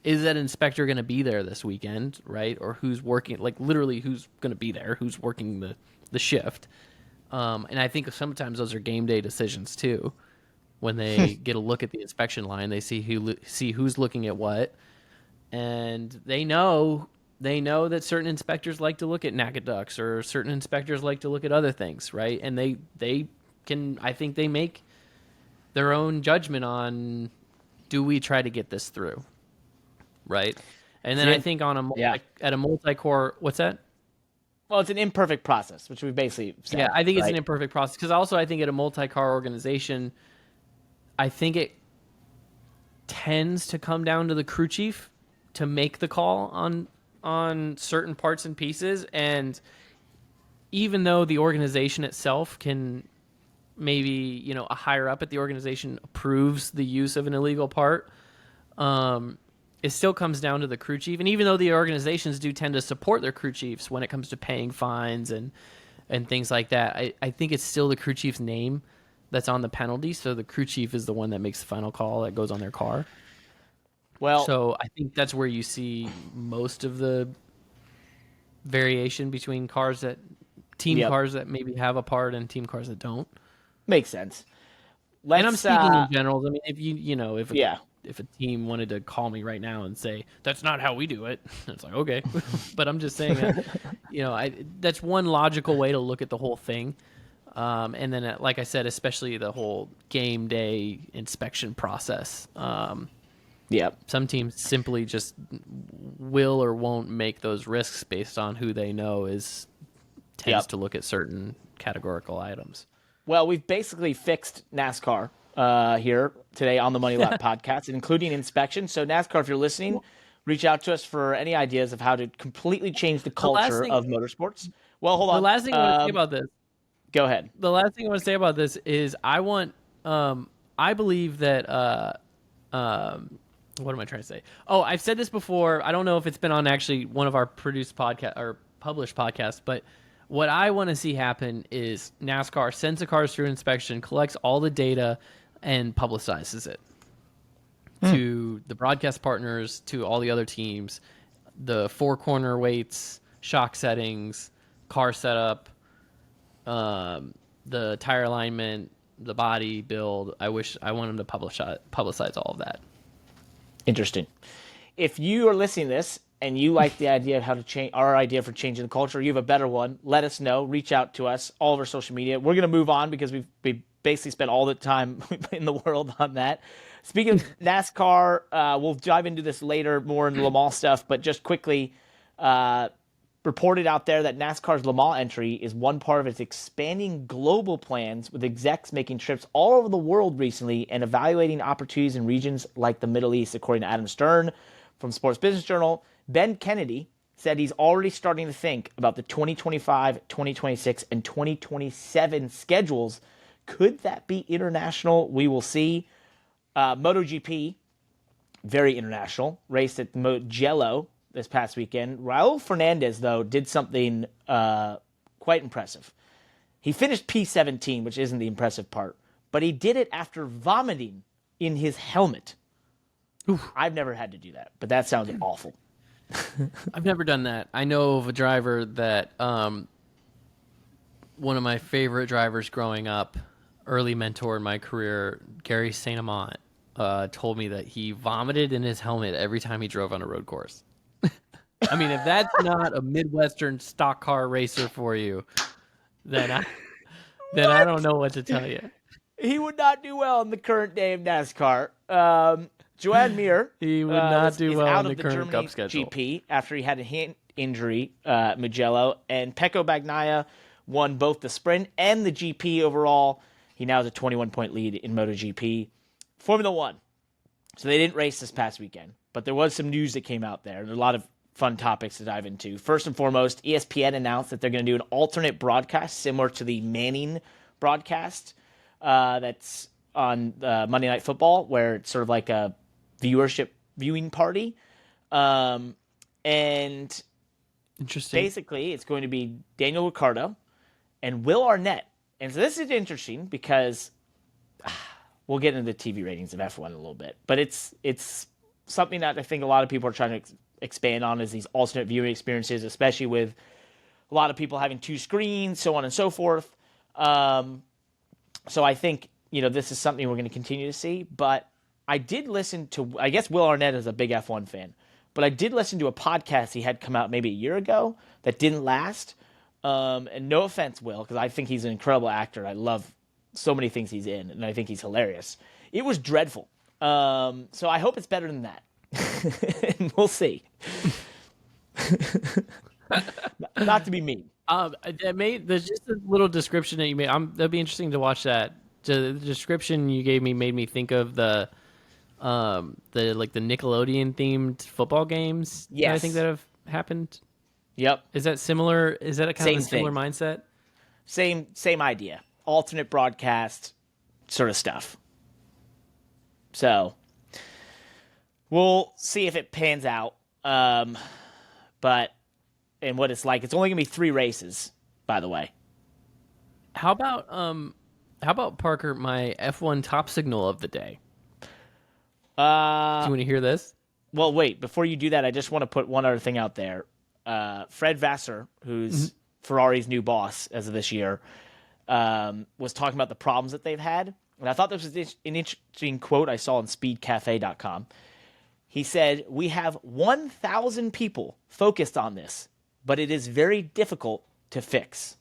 Is that inspector going to be there this weekend, right? Or who's working, like literally who's going to be there, who's working the shift. And I think sometimes those are game day decisions too. When they get a look at the inspection line, they see who's looking at what, and they know They know that certain inspectors like to look at naked ducks, or certain inspectors like to look at other things, right? And they can, I think they make their own judgment on, do we try to get this through, right? And then I think on at a multi-core, what's that? Well, it's an imperfect process, which we basically said. Yeah, I think it's right? an imperfect process, because also I think at a multi-car organization, I think it tends to come down to the crew chief to make the call on certain parts and pieces. And even though the organization itself can maybe, a higher up at the organization approves the use of an illegal part, it still comes down to the crew chief. And even though the organizations do tend to support their crew chiefs when it comes to paying fines and things like that, I think it's still the crew chief's name that's on the penalty. So the crew chief is the one that makes the final call that goes on their car. Well, so I think that's where you see most of the variation between cars that cars that maybe have a part and team cars that don't. Makes sense. And I'm speaking in general. I mean, if if a team wanted to call me right now and say that's not how we do it, it's like, okay. But I'm just saying that, that's one logical way to look at the whole thing. And then, like I said, especially the whole game day inspection process. Some teams simply just will or won't make those risks based on who they know tends to look at certain categorical items. Well, we've basically fixed NASCAR here today on the Money Lap podcast, including inspection. So NASCAR, if you're listening, reach out to us for any ideas of how to completely change the culture of motorsports. Well, hold on. The last thing I want to say about this. Go ahead. The last thing I want to say about this is I believe that, what am I trying to say? Oh, I've said this before. I don't know if it's been on actually one of our produced podcast or published podcasts, but what I want to see happen is NASCAR sends the cars through inspection, collects all the data, and publicizes it to the broadcast partners, to all the other teams, the four-corner weights, shock settings, car setup, the tire alignment, the body build. I want them to publicize all of that. Interesting. If you are listening to this and you like the idea of how to change our idea for changing the culture, you have a better one, let us know. Reach out to us, all of our social media. We're going to move on because we basically spent all the time in the world on that. Speaking of NASCAR, we'll dive into this later, more in Le Mans stuff, but just quickly, reported out there that NASCAR's Le Mans entry is one part of its expanding global plans, with execs making trips all over the world recently and evaluating opportunities in regions like the Middle East, according to Adam Stern from Sports Business Journal. Ben Kennedy said he's already starting to think about the 2025, 2026, and 2027 schedules. Could that be international? We will see. MotoGP, very international, raced at Mugello this past weekend. Raul Fernandez, though, did something quite impressive. He finished P17, which isn't the impressive part, but he did it after vomiting in his helmet. Oof. I've never had to do that, but that sounds awful. I've never done that. I know of a driver that one of my favorite drivers growing up, early mentor in my career, Gary St. Amant, told me that he vomited in his helmet every time he drove on a road course. I mean, if that's not a Midwestern stock car racer for you, then I don't know what to tell you. He would not do well in the current day of NASCAR. Joan Mir, he would not do well in the current Germany Cup schedule. GP after he had a hand injury, Mugello, and Pecco Bagnaia won both the sprint and the GP overall. He now has a 21-point lead in MotoGP. Formula One. So they didn't race this past weekend, but there was some news that came out there. There's a lot of fun topics to dive into. First and foremost, ESPN announced that they're going to do an alternate broadcast similar to the Manning broadcast that's on Monday Night Football, where it's sort of like a viewing party. And interesting. Basically, it's going to be Daniel Ricciardo and Will Arnett. And so this is interesting because we'll get into the TV ratings of F1 in a little bit, but it's something that I think a lot of people are trying to expand on, is these alternate viewing experiences, especially with a lot of people having two screens, so on and so forth. So I think, this is something we're going to continue to see, but I did listen to, I guess Will Arnett is a big F1 fan, but I did listen to a podcast he had come out maybe a year ago that didn't last. And no offense, Will, because I think he's an incredible actor. I love so many things he's in, and I think he's hilarious. It was dreadful. So I hope it's better than that. And we'll see. Not to be mean. There's just a little description that you made. That'd be interesting to watch that. The description you gave me made me think of the Nickelodeon themed football games. Yes. That I think that have happened. Yep. Is that similar? Is that a kind of a similar thing. mindset? Same idea. Alternate broadcast sort of stuff. So we'll see if it pans out. But and what it's like. It's only gonna be 3 races, by the way. How about Parker, my F1 top signal of the day? Do you want to hear this? Well, wait. Before you do that, I just want to put one other thing out there. Fred Vasseur, who's Ferrari's new boss as of this year, was talking about the problems that they've had. And I thought this was an interesting quote I saw on speedcafe.com. He said, "We have 1,000 people focused on this, but it is very difficult to fix."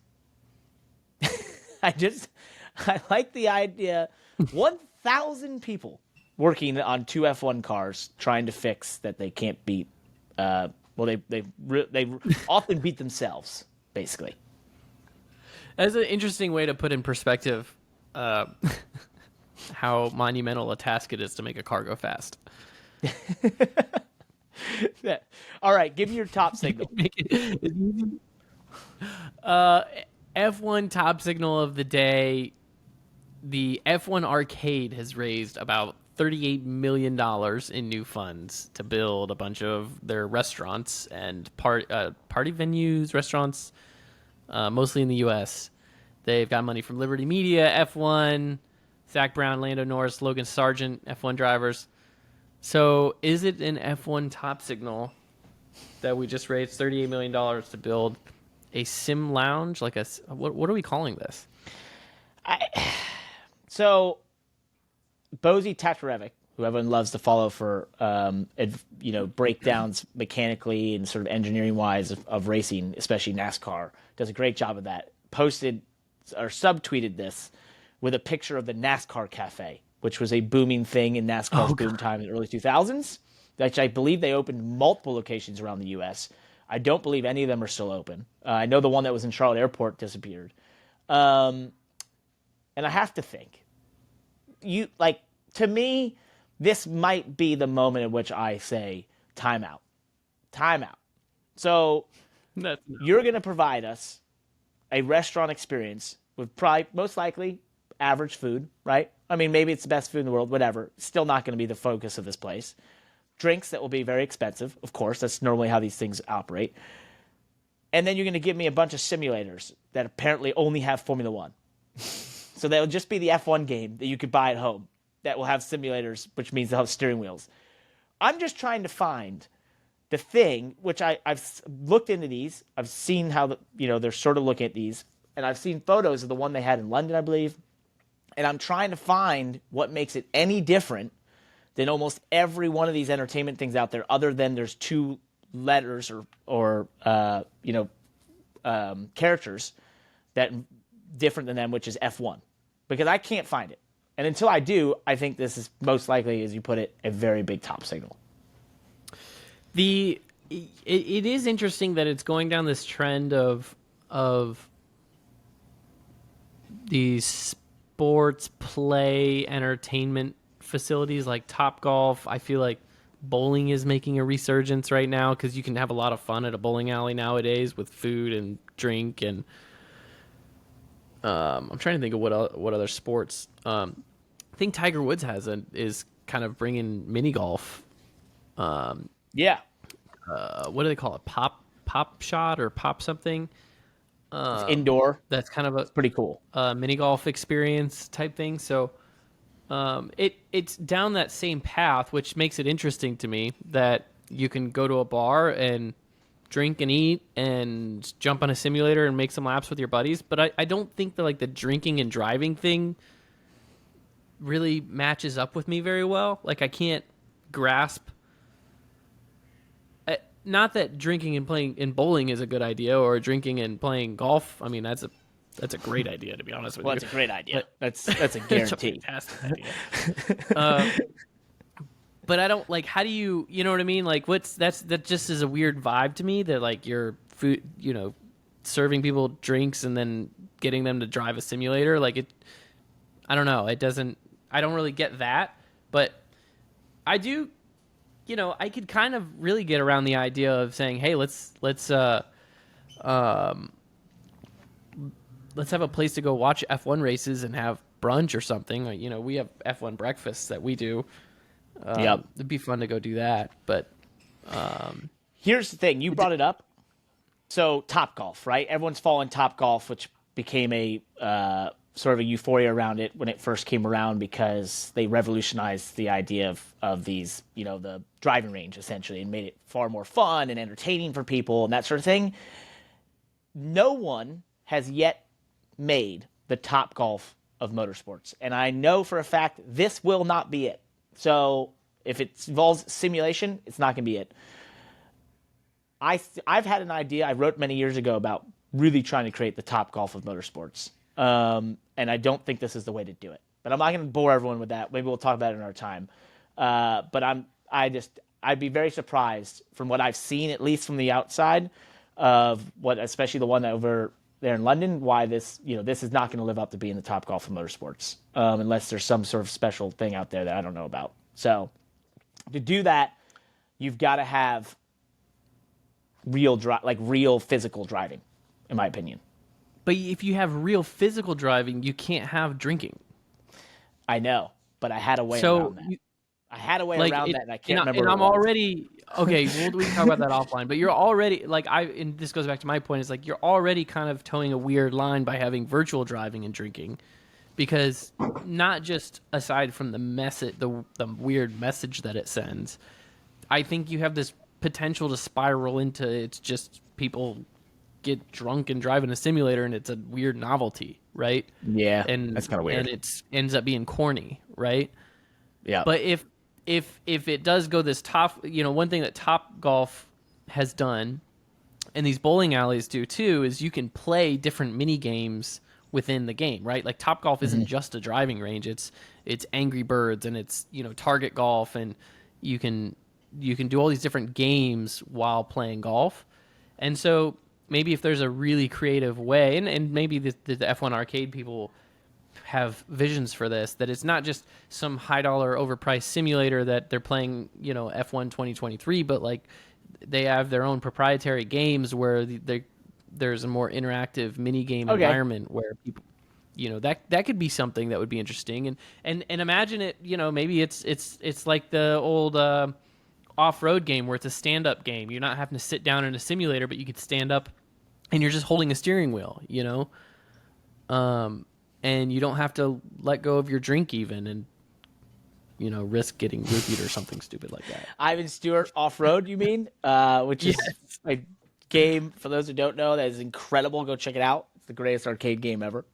I like the idea. 1,000 people working on 2 F1 cars trying to fix that they can't beat. They often beat themselves, basically. That's an interesting way to put in perspective how monumental a task it is to make a car go fast. Yeah. All right, give me your top signal. F1 top signal of the day. The F1 Arcade has raised about $38 million in new funds to build a bunch of their restaurants and party venues, restaurants, mostly in the U.S. They've got money from Liberty Media, F1, Zach Brown, Lando Norris, Logan Sargent, F1 drivers. So is it an F1 top signal that we just raised $38 million to build a sim lounge? Like what are we calling this? So Bozy Tatarevic, who everyone loves to follow for breakdowns mechanically and sort of engineering wise of racing, especially NASCAR, does a great job of that. Posted or subtweeted this with a picture of the NASCAR Cafe, which was a booming thing in NASCAR's boom time in the early 2000s, which I believe they opened multiple locations around the U.S. I don't believe any of them are still open. I know the one that was in Charlotte Airport disappeared. And I have to think, to me, this might be the moment in which I say, timeout. Timeout. So you're going to provide us a restaurant experience with probably, most likely, average food, right? I mean, maybe it's the best food in the world, whatever. Still not going to be the focus of this place. Drinks that will be very expensive, of course. That's normally how these things operate. And then you're going to give me a bunch of simulators that apparently only have Formula One. So they'll just be the F1 game that you could buy at home that will have simulators, which means they'll have steering wheels. I'm just trying to find the thing, which I've looked into these. I've seen how they're sort of looking at these. And I've seen photos of the one they had in London, I believe. And I'm trying to find what makes it any different than almost every one of these entertainment things out there, other than there's 2 letters or characters that different than them, which is F1, because I can't find it. And until I do, I think this is most likely, as you put it, a very big top signal. It is interesting that it's going down this trend of these sports play entertainment facilities like Topgolf. I feel like bowling is making a resurgence right now because you can have a lot of fun at a bowling alley nowadays with food and drink. And I'm trying to think of what other sports. I think Tiger Woods is kind of bringing mini golf. Yeah. What do they call it? Pop shot or pop something? It's indoor. That's kind of it's pretty cool. Mini golf experience type thing. So it's down that same path, which makes it interesting to me that you can go to a bar and drink and eat and jump on a simulator and make some laps with your buddies. But I don't think that the drinking and driving thing really matches up with me very well. I can't grasp not that drinking and playing in bowling is a good idea, or drinking and playing golf. I mean, that's a great idea, to be honest with Well, you. that's a great idea. That's a It's a guarantee. fantastic idea. But I don't like. How do you know what I mean? Like, that just is a weird vibe to me. That like you're food, serving people drinks and then getting them to drive a simulator. Like it, I don't know. It doesn't. I don't really get that, but I do. I could kind of really get around the idea of saying, hey, let's have a place to go watch F1 races and have brunch or something. We have F1 breakfasts that we do. Yep. It'd be fun to go do that. But here's the thing. You brought it up. So Topgolf, right? Everyone's following Topgolf, which became a sort of a euphoria around it when it first came around because they revolutionized the idea of these, the driving range essentially, and made it far more fun and entertaining for people and that sort of thing. No one has yet made the Topgolf of motorsports. And I know for a fact this will not be it. So if it involves simulation, it's not going to be it. I've had an idea I wrote many years ago about really trying to create the Topgolf of motorsports. And I don't think this is the way to do it. But I'm not going to bore everyone with that. Maybe we'll talk about it in our time. But I'd be very surprised from what I've seen, at least from the outside, of what, especially the one over there in London, why this is not going to live up to being the Topgolf of motorsports, unless there's some sort of special thing out there that I don't know about. So to do that, you've got to have real physical driving, in my opinion. But if you have real physical driving, you can't have drinking. I know, but I had a way around that. I had a way around that, and I can't remember. And I'm already okay. We can talk about that offline. But you're already and this goes back to my point. Is like you're already kind of towing a weird line by having virtual driving and drinking, because not just aside from the message, the weird message that it sends, I think you have this potential to spiral into it's just people get drunk and drive in a simulator, and it's a weird novelty, right? Yeah, and that's kind of weird. And it ends up being corny, right? Yeah. But if it does go this one thing that Topgolf has done, and these bowling alleys do too, is you can play different mini games within the game, right? Like Topgolf isn't just a driving range; it's Angry Birds and it's target golf, and you can do all these different games while playing golf, and so. Maybe if there's a really creative way, and maybe the F1 arcade people have visions for this, that it's not just some high dollar overpriced simulator that they're playing, F1 2023, but like they have their own proprietary games where there's a more interactive mini game environment where people, that could be something that would be interesting. And imagine it, maybe it's like the old off-road game where it's a stand-up game. You're not having to sit down in a simulator, but you could stand up and you're just holding a steering wheel, and you don't have to let go of your drink even and, risk getting roofied or something stupid like that. Ivan Stewart Off-Road, you mean? Which is a game, for those who don't know, that is incredible. Go check it out. It's the greatest arcade game ever.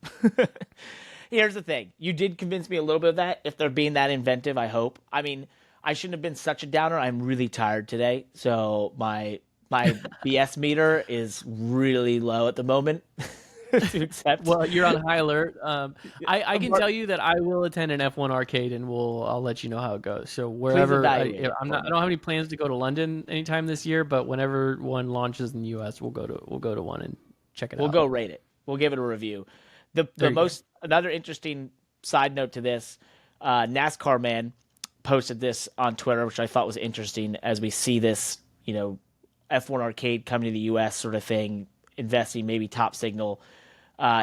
Here's the thing. You did convince me a little bit of that. If they're being that inventive, I hope. I mean, I shouldn't have been such a downer. I'm really tired today, so my BS meter is really low at the moment to accept. Well, you're on high alert. I can tell you that I will attend an F1 arcade, and I'll let you know how it goes. So wherever I don't have any plans to go to London anytime this year, but whenever one launches in the US, we'll go to one and check it out. We'll go rate it. We'll give it a review. Another interesting side note to this, NASCAR man posted this on Twitter, which I thought was interesting as we see this, F1 arcade coming to the U.S. sort of thing, investing maybe top signal.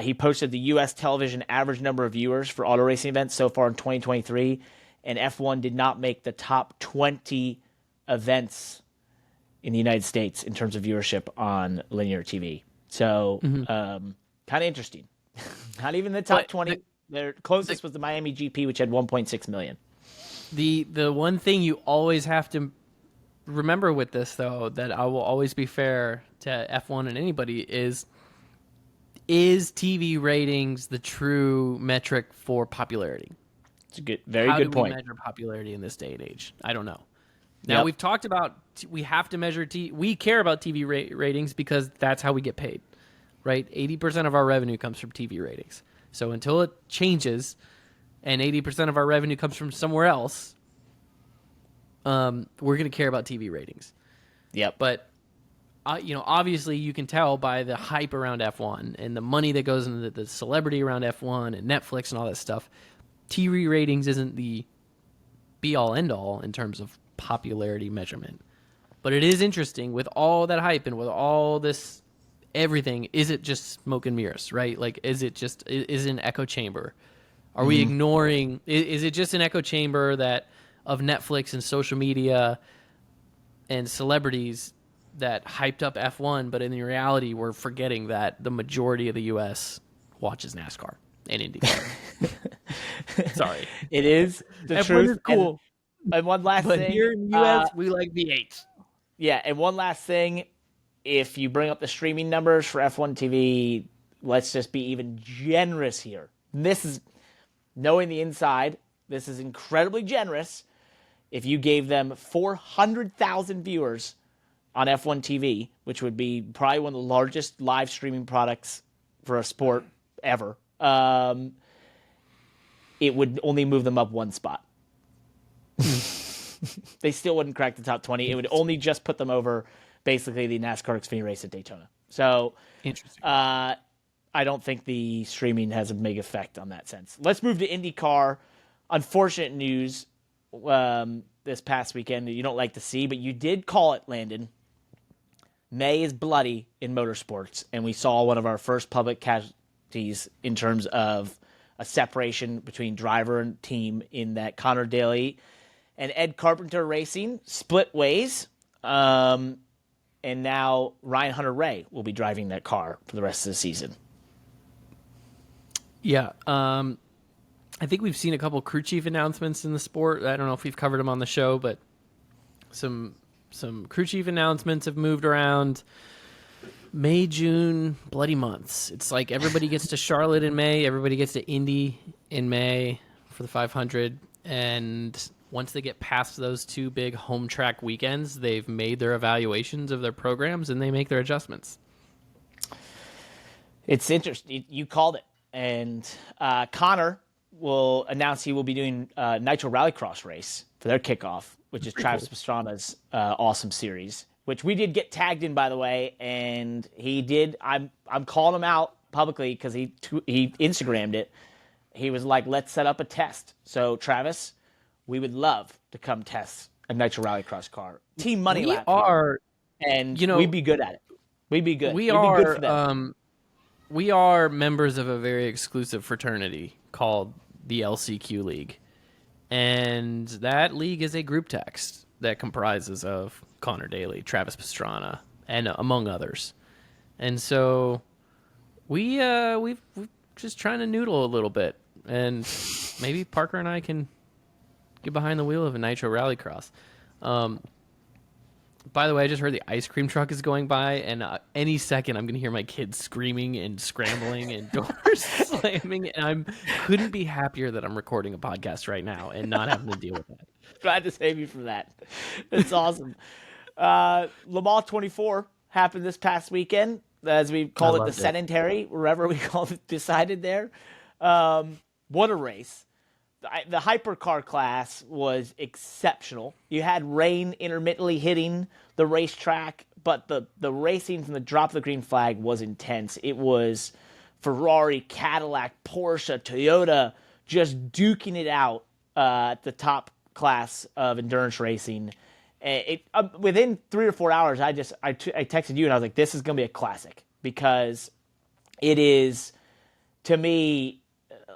He posted the U.S. television average number of viewers for auto racing events so far in 2023, and F1 did not make the top 20 events in the United States in terms of viewership on linear TV. So kind of interesting. Not even the top 20. Their closest was the Miami GP, which had 1.6 million. The one thing you always have to remember with this, though, that I will always be fair to F1 and anybody is TV ratings the true metric for popularity? It's a very good point. How do we measure popularity in this day and age? I don't know. Now, Yep. we've talked about we have to measure we care about TV ratings because that's how we get paid, right? 80% of our revenue comes from TV ratings. So until it changes and 80% of our revenue comes from somewhere else, we're going to care about TV ratings. Yep. But obviously you can tell by the hype around F1 and the money that goes into the celebrity around F1 and Netflix and all that stuff. TV ratings isn't the be-all, end-all in terms of popularity measurement. But it is interesting with all that hype and with all this everything. Is it just smoke and mirrors, right? Like, is it an echo chamber? Are we ignoring? Is it just an echo chamber that of Netflix and social media and celebrities that hyped up F1, but in reality, we're forgetting that the majority of the U.S. watches NASCAR and IndyCar. Sorry, It is the F1 truth. is cool. And one last But thing. here in the U.S., we like V8s. Yeah, and one last thing. If you bring up the streaming numbers for F1 TV, let's just be even generous here. This is, knowing the inside, this is incredibly generous. If you gave them 400,000 viewers on F1 TV, which would be probably one of the largest live streaming products for a sport ever, it would only move them up one spot. They still wouldn't crack the top 20. It would only just put them over basically the NASCAR Xfinity race at Daytona. So Interesting. I don't think the streaming has a big effect on that sense. Let's move to IndyCar. Unfortunate news this past weekend that you don't like to see, but you did call it, Landon. May is bloody in motorsports, and we saw one of our first public casualties in terms of a separation between driver and team in that Conor Daly and Ed Carpenter Racing split ways. And now Ryan Hunter-Reay will be driving that car for the rest of the season. Yeah. I think we've seen a couple crew chief announcements in the sport. I don't know if we've covered them on the show, but some crew chief announcements have moved around. May, June, bloody months. It's like everybody gets to Charlotte in May, everybody gets to Indy in May for the 500, and once they get past those two big home track weekends, they've made their evaluations of their programs and they make their adjustments. It's interesting. You called it. And Connor will announce he will be doing a Nitro Rallycross race for their kickoff, which is Travis Pastrana's awesome series, which we did get tagged in, by the way. And he did. I'm calling him out publicly because he Instagrammed it. He was like, let's set up a test. So, Travis, we would love to come test a Nitro Rallycross car. Team MoneyLap. And we'd be good at it. We'd be good. We We'd are be good for them. We are members of a very exclusive fraternity called the LCQ League. And that league is a group text that comprises of Conor Daly, Travis Pastrana, and among others. And so we've just trying to noodle a little bit. And maybe Parker and I can get behind the wheel of a Nitro Rallycross. By the way, I just heard the ice cream truck is going by, and any second I'm going to hear my kids screaming and scrambling and doors slamming, and couldn't be happier that I'm recording a podcast right now and not having to deal with that. Glad to save you from that. That's awesome. Le Mans 24 happened this past weekend, as we call it, the sedentary, wherever we call it, decided there. What a race. The hypercar class was exceptional. You had rain intermittently hitting the racetrack, but the racing from the drop of the green flag was intense. It was Ferrari, Cadillac, Porsche, Toyota just duking it out at the top class of endurance racing. Within 3 or 4 hours, I texted you and I was like, this is going to be a classic, because it is, to me,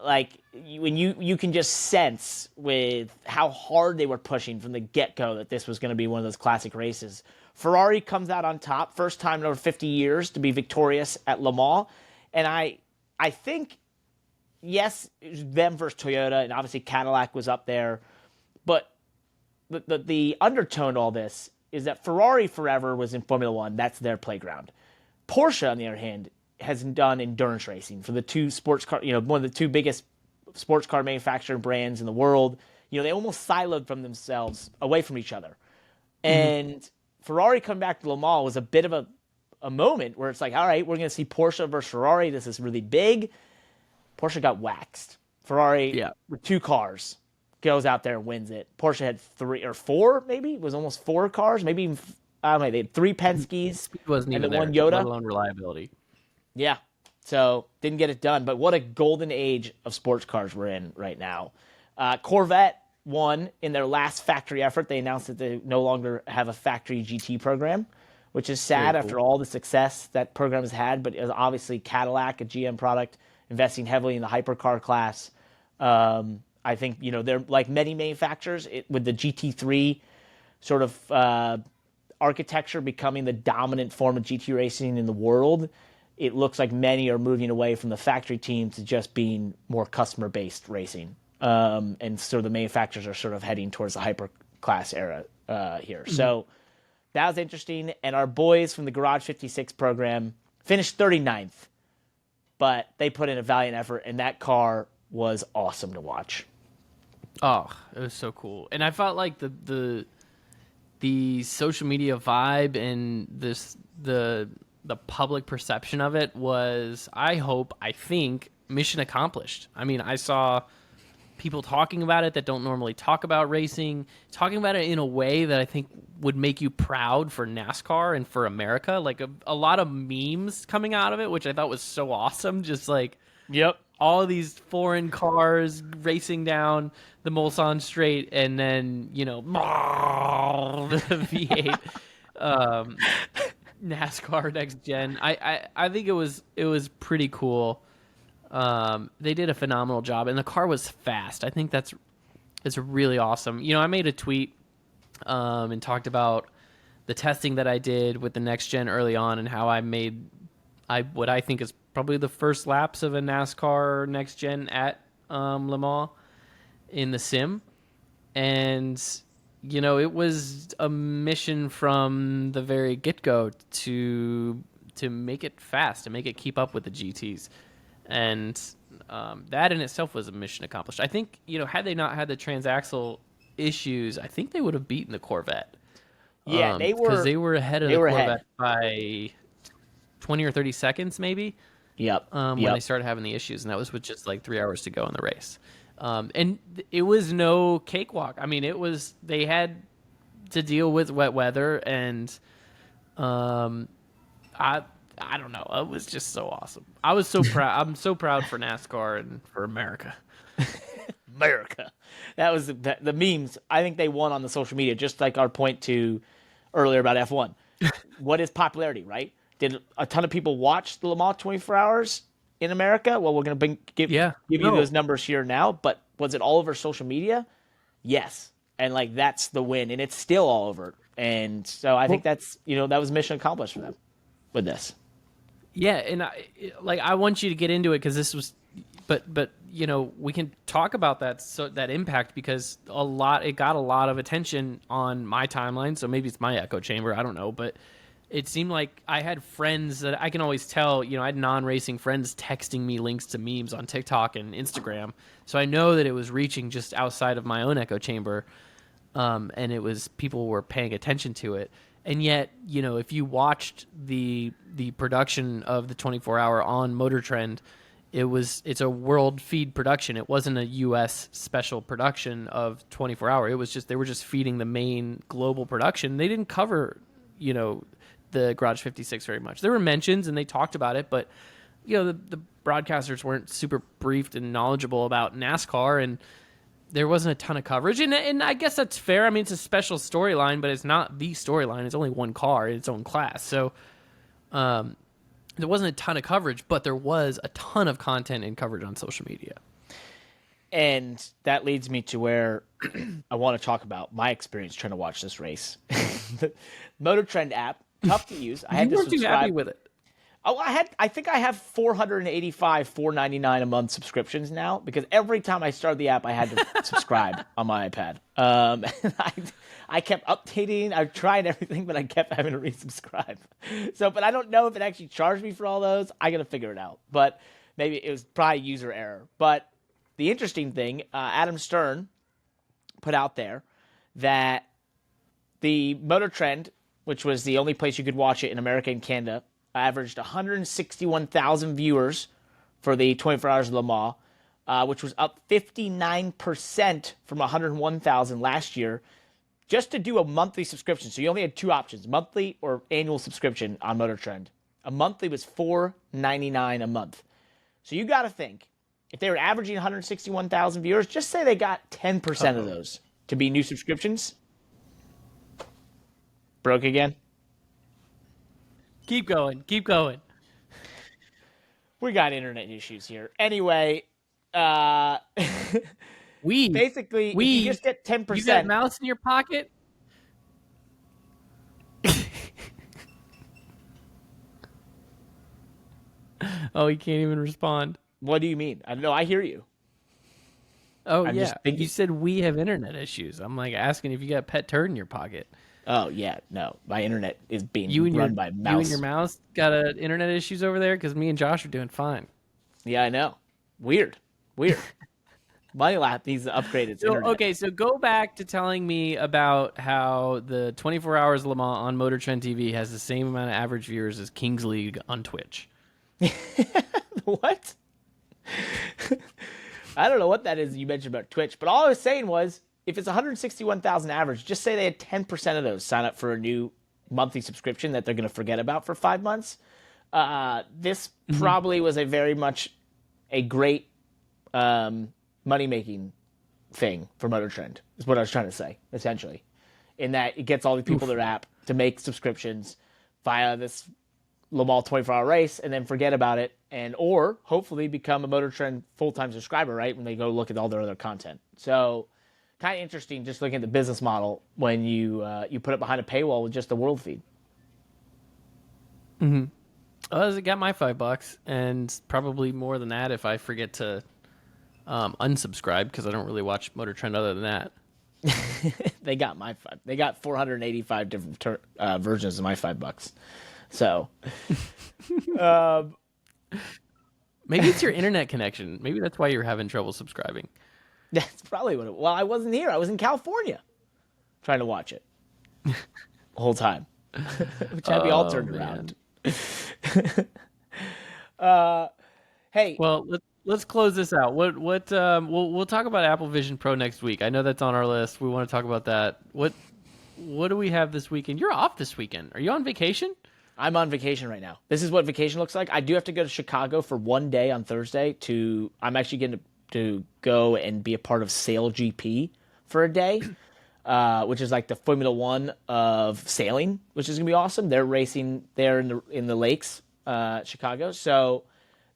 like, when you can just sense with how hard they were pushing from the get-go that this was going to be one of those classic races. Ferrari comes out on top, first time in over 50 years to be victorious at Le Mans. And I think, yes, it was them versus Toyota, and obviously Cadillac was up there. But the undertone to all this is that Ferrari forever was in Formula One. That's their playground. Porsche, on the other hand, has done endurance racing for the two sports car, one of the two biggest sports car manufacturing brands in the world. They almost siloed from themselves, away from each other. And Ferrari coming back to Le Mans was a bit of a moment where it's like, all right, we're going to see Porsche versus Ferrari. This is really big. Porsche got waxed. Ferrari, with 2 cars, goes out there and wins it. Porsche had 3 or 4, maybe. It was almost 4 cars. Maybe even, I don't know, they had 3 Penske's wasn't and even then there, 1 Yoda. let alone reliability. Yeah. So didn't get it done. But what a golden age of sports cars we're in right now. Corvette won in their last factory effort. They announced that they no longer have a factory GT program, which is sad after all the success that program has had. But it was obviously Cadillac, a GM product, investing heavily in the hypercar class. I think, they're like many manufacturers with the GT3 sort of architecture becoming the dominant form of GT racing in the world. It looks like many are moving away from the factory team to just being more customer-based racing. And so the manufacturers are sort of heading towards the hyperclass era here. So that was interesting. And our boys from the Garage 56 program finished 39th, but they put in a valiant effort, and that car was awesome to watch. Oh, it was so cool. And I felt like the social media vibe and the public perception of it was, I think, mission accomplished. I mean, I saw people talking about it that don't normally talk about racing, talking about it in a way that I think would make you proud for NASCAR and for America. Like a lot of memes coming out of it, which I thought was so awesome. Just like, all of these foreign cars racing down the Mulsanne Straight, and then the V8 NASCAR Next Gen. I think it was pretty cool. They did a phenomenal job, and the car was fast. I think it's really awesome. I made a tweet and talked about the testing that I did with the Next Gen early on, and how I made what I think is probably the first laps of a NASCAR Next Gen at Le Mans in the sim. And it was a mission from the very get-go to make it fast, to make it keep up with the GTs. And that in itself was a mission accomplished. I think, had they not had the transaxle issues, I think they would have beaten the Corvette. Yeah, because they were ahead of the Corvette by 20 or 30 seconds, maybe. When they started having the issues, and that was with just like 3 hours to go in the race. And it was no cakewalk. I mean, they had to deal with wet weather, and I don't know. It was just so awesome. I was so proud. I'm so proud for NASCAR and for America. America. That was the memes. I think they won on the social media, just like our point to earlier about F1. What is popularity, right? Did a ton of people watch the Le Mans 24 hours in America? Well, we're going to give you those numbers here now, but was it all over social media? Yes. And that's the win, and it's still all over. And so I think that's, that was mission accomplished for them with this. Yeah. And I want you to get into it, because this was, but we can talk about that impact, because it got a lot of attention on my timeline. So maybe it's my echo chamber. I don't know, but it seemed like I had friends that I can always tell, I had non-racing friends texting me links to memes on TikTok and Instagram. So I know that it was reaching just outside of my own echo chamber. And it was, people were paying attention to it. And yet, if you watched the production of the 24-hour on Motortrend, it's a world feed production. It wasn't a US special production of 24-hour. It was just, they were just feeding the main global production. They didn't cover, the Garage 56 very much. There were mentions and they talked about it, but the broadcasters weren't super briefed and knowledgeable about NASCAR, and there wasn't a ton of coverage. And I guess that's fair. I mean, it's a special storyline, but it's not the storyline. It's only one car in its own class. So there wasn't a ton of coverage, but there was a ton of content and coverage on social media. And that leads me to where I want to talk about my experience trying to watch this race. The Motortrend app, tough to use. I had to subscribe. Too happy with it. Oh, I think I have 485, $4.99 a month subscriptions now, because every time I started the app, I had to subscribe on my iPad. And I kept updating. I've tried everything, but I kept having to resubscribe. But I don't know if it actually charged me for all those. I got to figure it out. But maybe it was probably user error. But the interesting thing, Adam Stern put out there that the Motortrend, which was the only place you could watch it in America and Canada, averaged 161,000 viewers for the 24 Hours of Le Mans, which was up 59% from 101,000 last year, just to do a monthly subscription. So you only had two options, monthly or annual subscription on Motortrend. A monthly was $4.99 a month. So you got to think, if they were averaging 161,000 viewers, just say they got 10% of those to be new subscriptions. Broke again? Keep going. Keep going. We got internet issues here. Anyway, basically, if you just get 10%. You got a mouse in your pocket? Oh, he can't even respond. What do you mean? I know. I hear you. Oh, yeah. You said we have internet issues. I'm like asking if you got a pet turd in your pocket. Oh, yeah. No, my internet is being run by mouse. You and your mouse got internet issues over there? Because me and Josh are doing fine. Yeah, I know. Weird. MoneyLap needs to upgrade its internet. Okay, so go back to telling me about how the 24 Hours Le Mans on Motortrend TV has the same amount of average viewers as Kings League on Twitch. What? I don't know what that is you mentioned about Twitch, but all I was saying was, if it's 161,000 average, just say they had 10% of those sign up for a new monthly subscription that they're going to forget about for 5 months. This probably was a very much a great money-making thing for Motortrend, is what I was trying to say, essentially. In that it gets all the people their app to make subscriptions via this Le Mans 24-hour race and then forget about it, or hopefully become a Motortrend full-time subscriber, right, when they go look at all their other content. So kind of interesting just looking at the business model when you put it behind a paywall with just the world feed. Mm-hmm. Well, it got my $5, and probably more than that if I forget to unsubscribe, because I don't really watch Motortrend other than that. They got my $5. They got 485 different versions of my $5. So, maybe it's your internet connection. Maybe that's why you're having trouble subscribing. That's probably what it was. Well, I wasn't here. I was in California trying to watch it the whole time, which had me all turned around. Hey. Well, let's close this out. We'll talk about Apple Vision Pro next week. I know that's on our list. We want to talk about that. What do we have this weekend? You're off this weekend. Are you on vacation? I'm on vacation right now. This is what vacation looks like. I do have to go to Chicago for one day on Thursday I'm actually getting to go and be a part of Sail GP for a day, which is like the Formula One of sailing, which is going to be awesome. They're racing there in the lakes, Chicago. So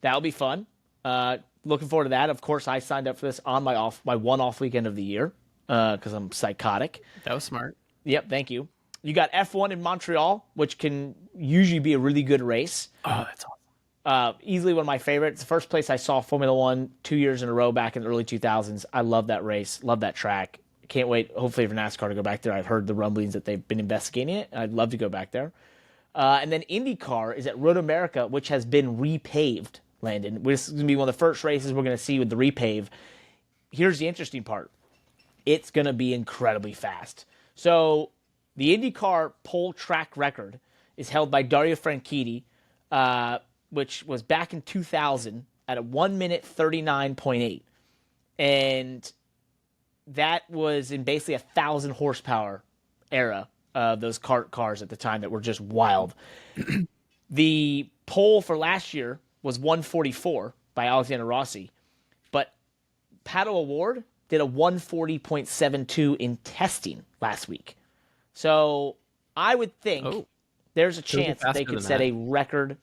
that'll be fun. Looking forward to that. Of course, I signed up for this on my one off weekend of the year because I'm psychotic. That was smart. Yep, thank you. You got F1 in Montreal, which can usually be a really good race. Oh, that's awesome. Easily one of my favorites. The first place I saw Formula One 2 years in a row back in the early 2000s. I love that race. Love that track. Can't wait, hopefully, for NASCAR to go back there. I've heard the rumblings that they've been investigating it. I'd love to go back there. And then IndyCar is at Road America, which has been repaved, Landon. This is going to be one of the first races we're going to see with the repave. Here's the interesting part. It's going to be incredibly fast. So the IndyCar pole track record is held by Dario Franchitti, which was back in 2000 at a 1 minute 39.8. And that was in basically 1,000 horsepower era of those kart cars at the time that were just wild. The pole for last year was 144 by Alexander Rossi, but Pato O'Ward did a 140.72 in testing last week. So I would think there's a chance that they could set a record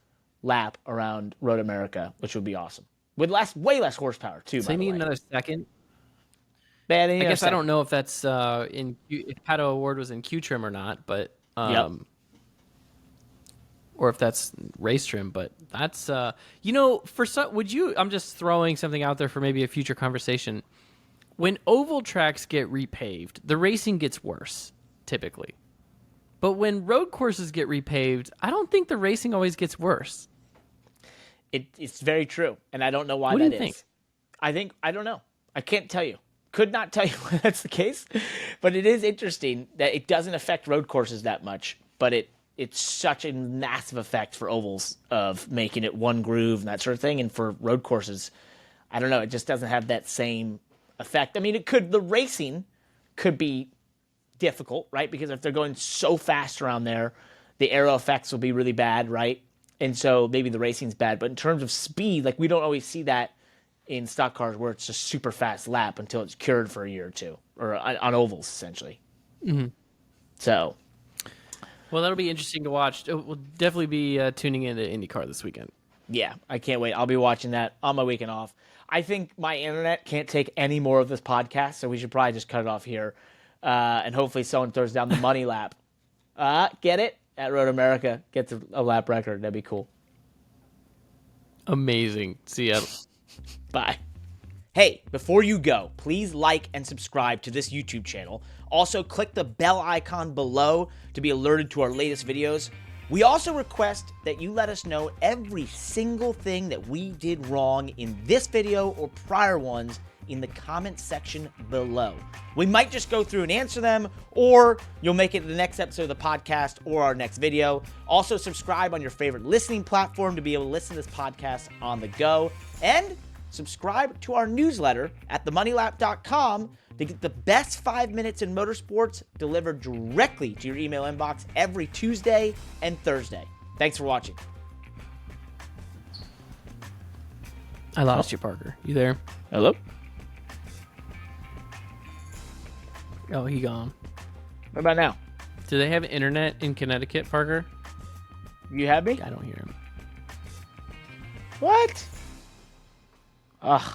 lap around Road America, which would be awesome. With way less horsepower, too, so they need another second? I guess I don't know if that's if Pato O'Ward was in Q trim or not, but or if that's race trim, but that's would you? I'm just throwing something out there for maybe a future conversation. When oval tracks get repaved, the racing gets worse typically, but when road courses get repaved, I don't think the racing always gets worse. It's very true, and I don't know why that is. Think? I don't know. I can't tell you. Could not tell you why that's the case, but it is interesting that it doesn't affect road courses that much, but it's such a massive effect for ovals of making it one groove and that sort of thing. And for road courses, I don't know, it just doesn't have that same effect. I mean, the racing could be difficult, right? Because if they're going so fast around there, the aero effects will be really bad, right? And so maybe the racing's bad. But in terms of speed, like we don't always see that in stock cars where it's a super fast lap until it's cured for a year or two, or on ovals, essentially. Mm-hmm. So. Well, that'll be interesting to watch. We'll definitely be tuning into IndyCar this weekend. Yeah, I can't wait. I'll be watching that on my weekend off. I think my internet can't take any more of this podcast, so we should probably just cut it off here. And hopefully someone throws down the money lap. Get it? At Road America gets a lap record. That'd be cool. Amazing. See ya. Bye. Hey, before you go, please like and subscribe to this YouTube channel. Also, click the bell icon below to be alerted to our latest videos. We also request that you let us know every single thing that we did wrong in this video or prior ones in the comment section below. We might just go through and answer them, or you'll make it to the next episode of the podcast or our next video. Also, subscribe on your favorite listening platform to be able to listen to this podcast on the go. And subscribe to our newsletter at themoneylap.com to get the best 5 minutes in motorsports delivered directly to your email inbox every Tuesday and Thursday. Thanks for watching. I lost you, Parker. You there? Hello? Oh, he gone. What about now? Do they have internet in Connecticut, Parker? You have me? I don't hear him. What? Ugh.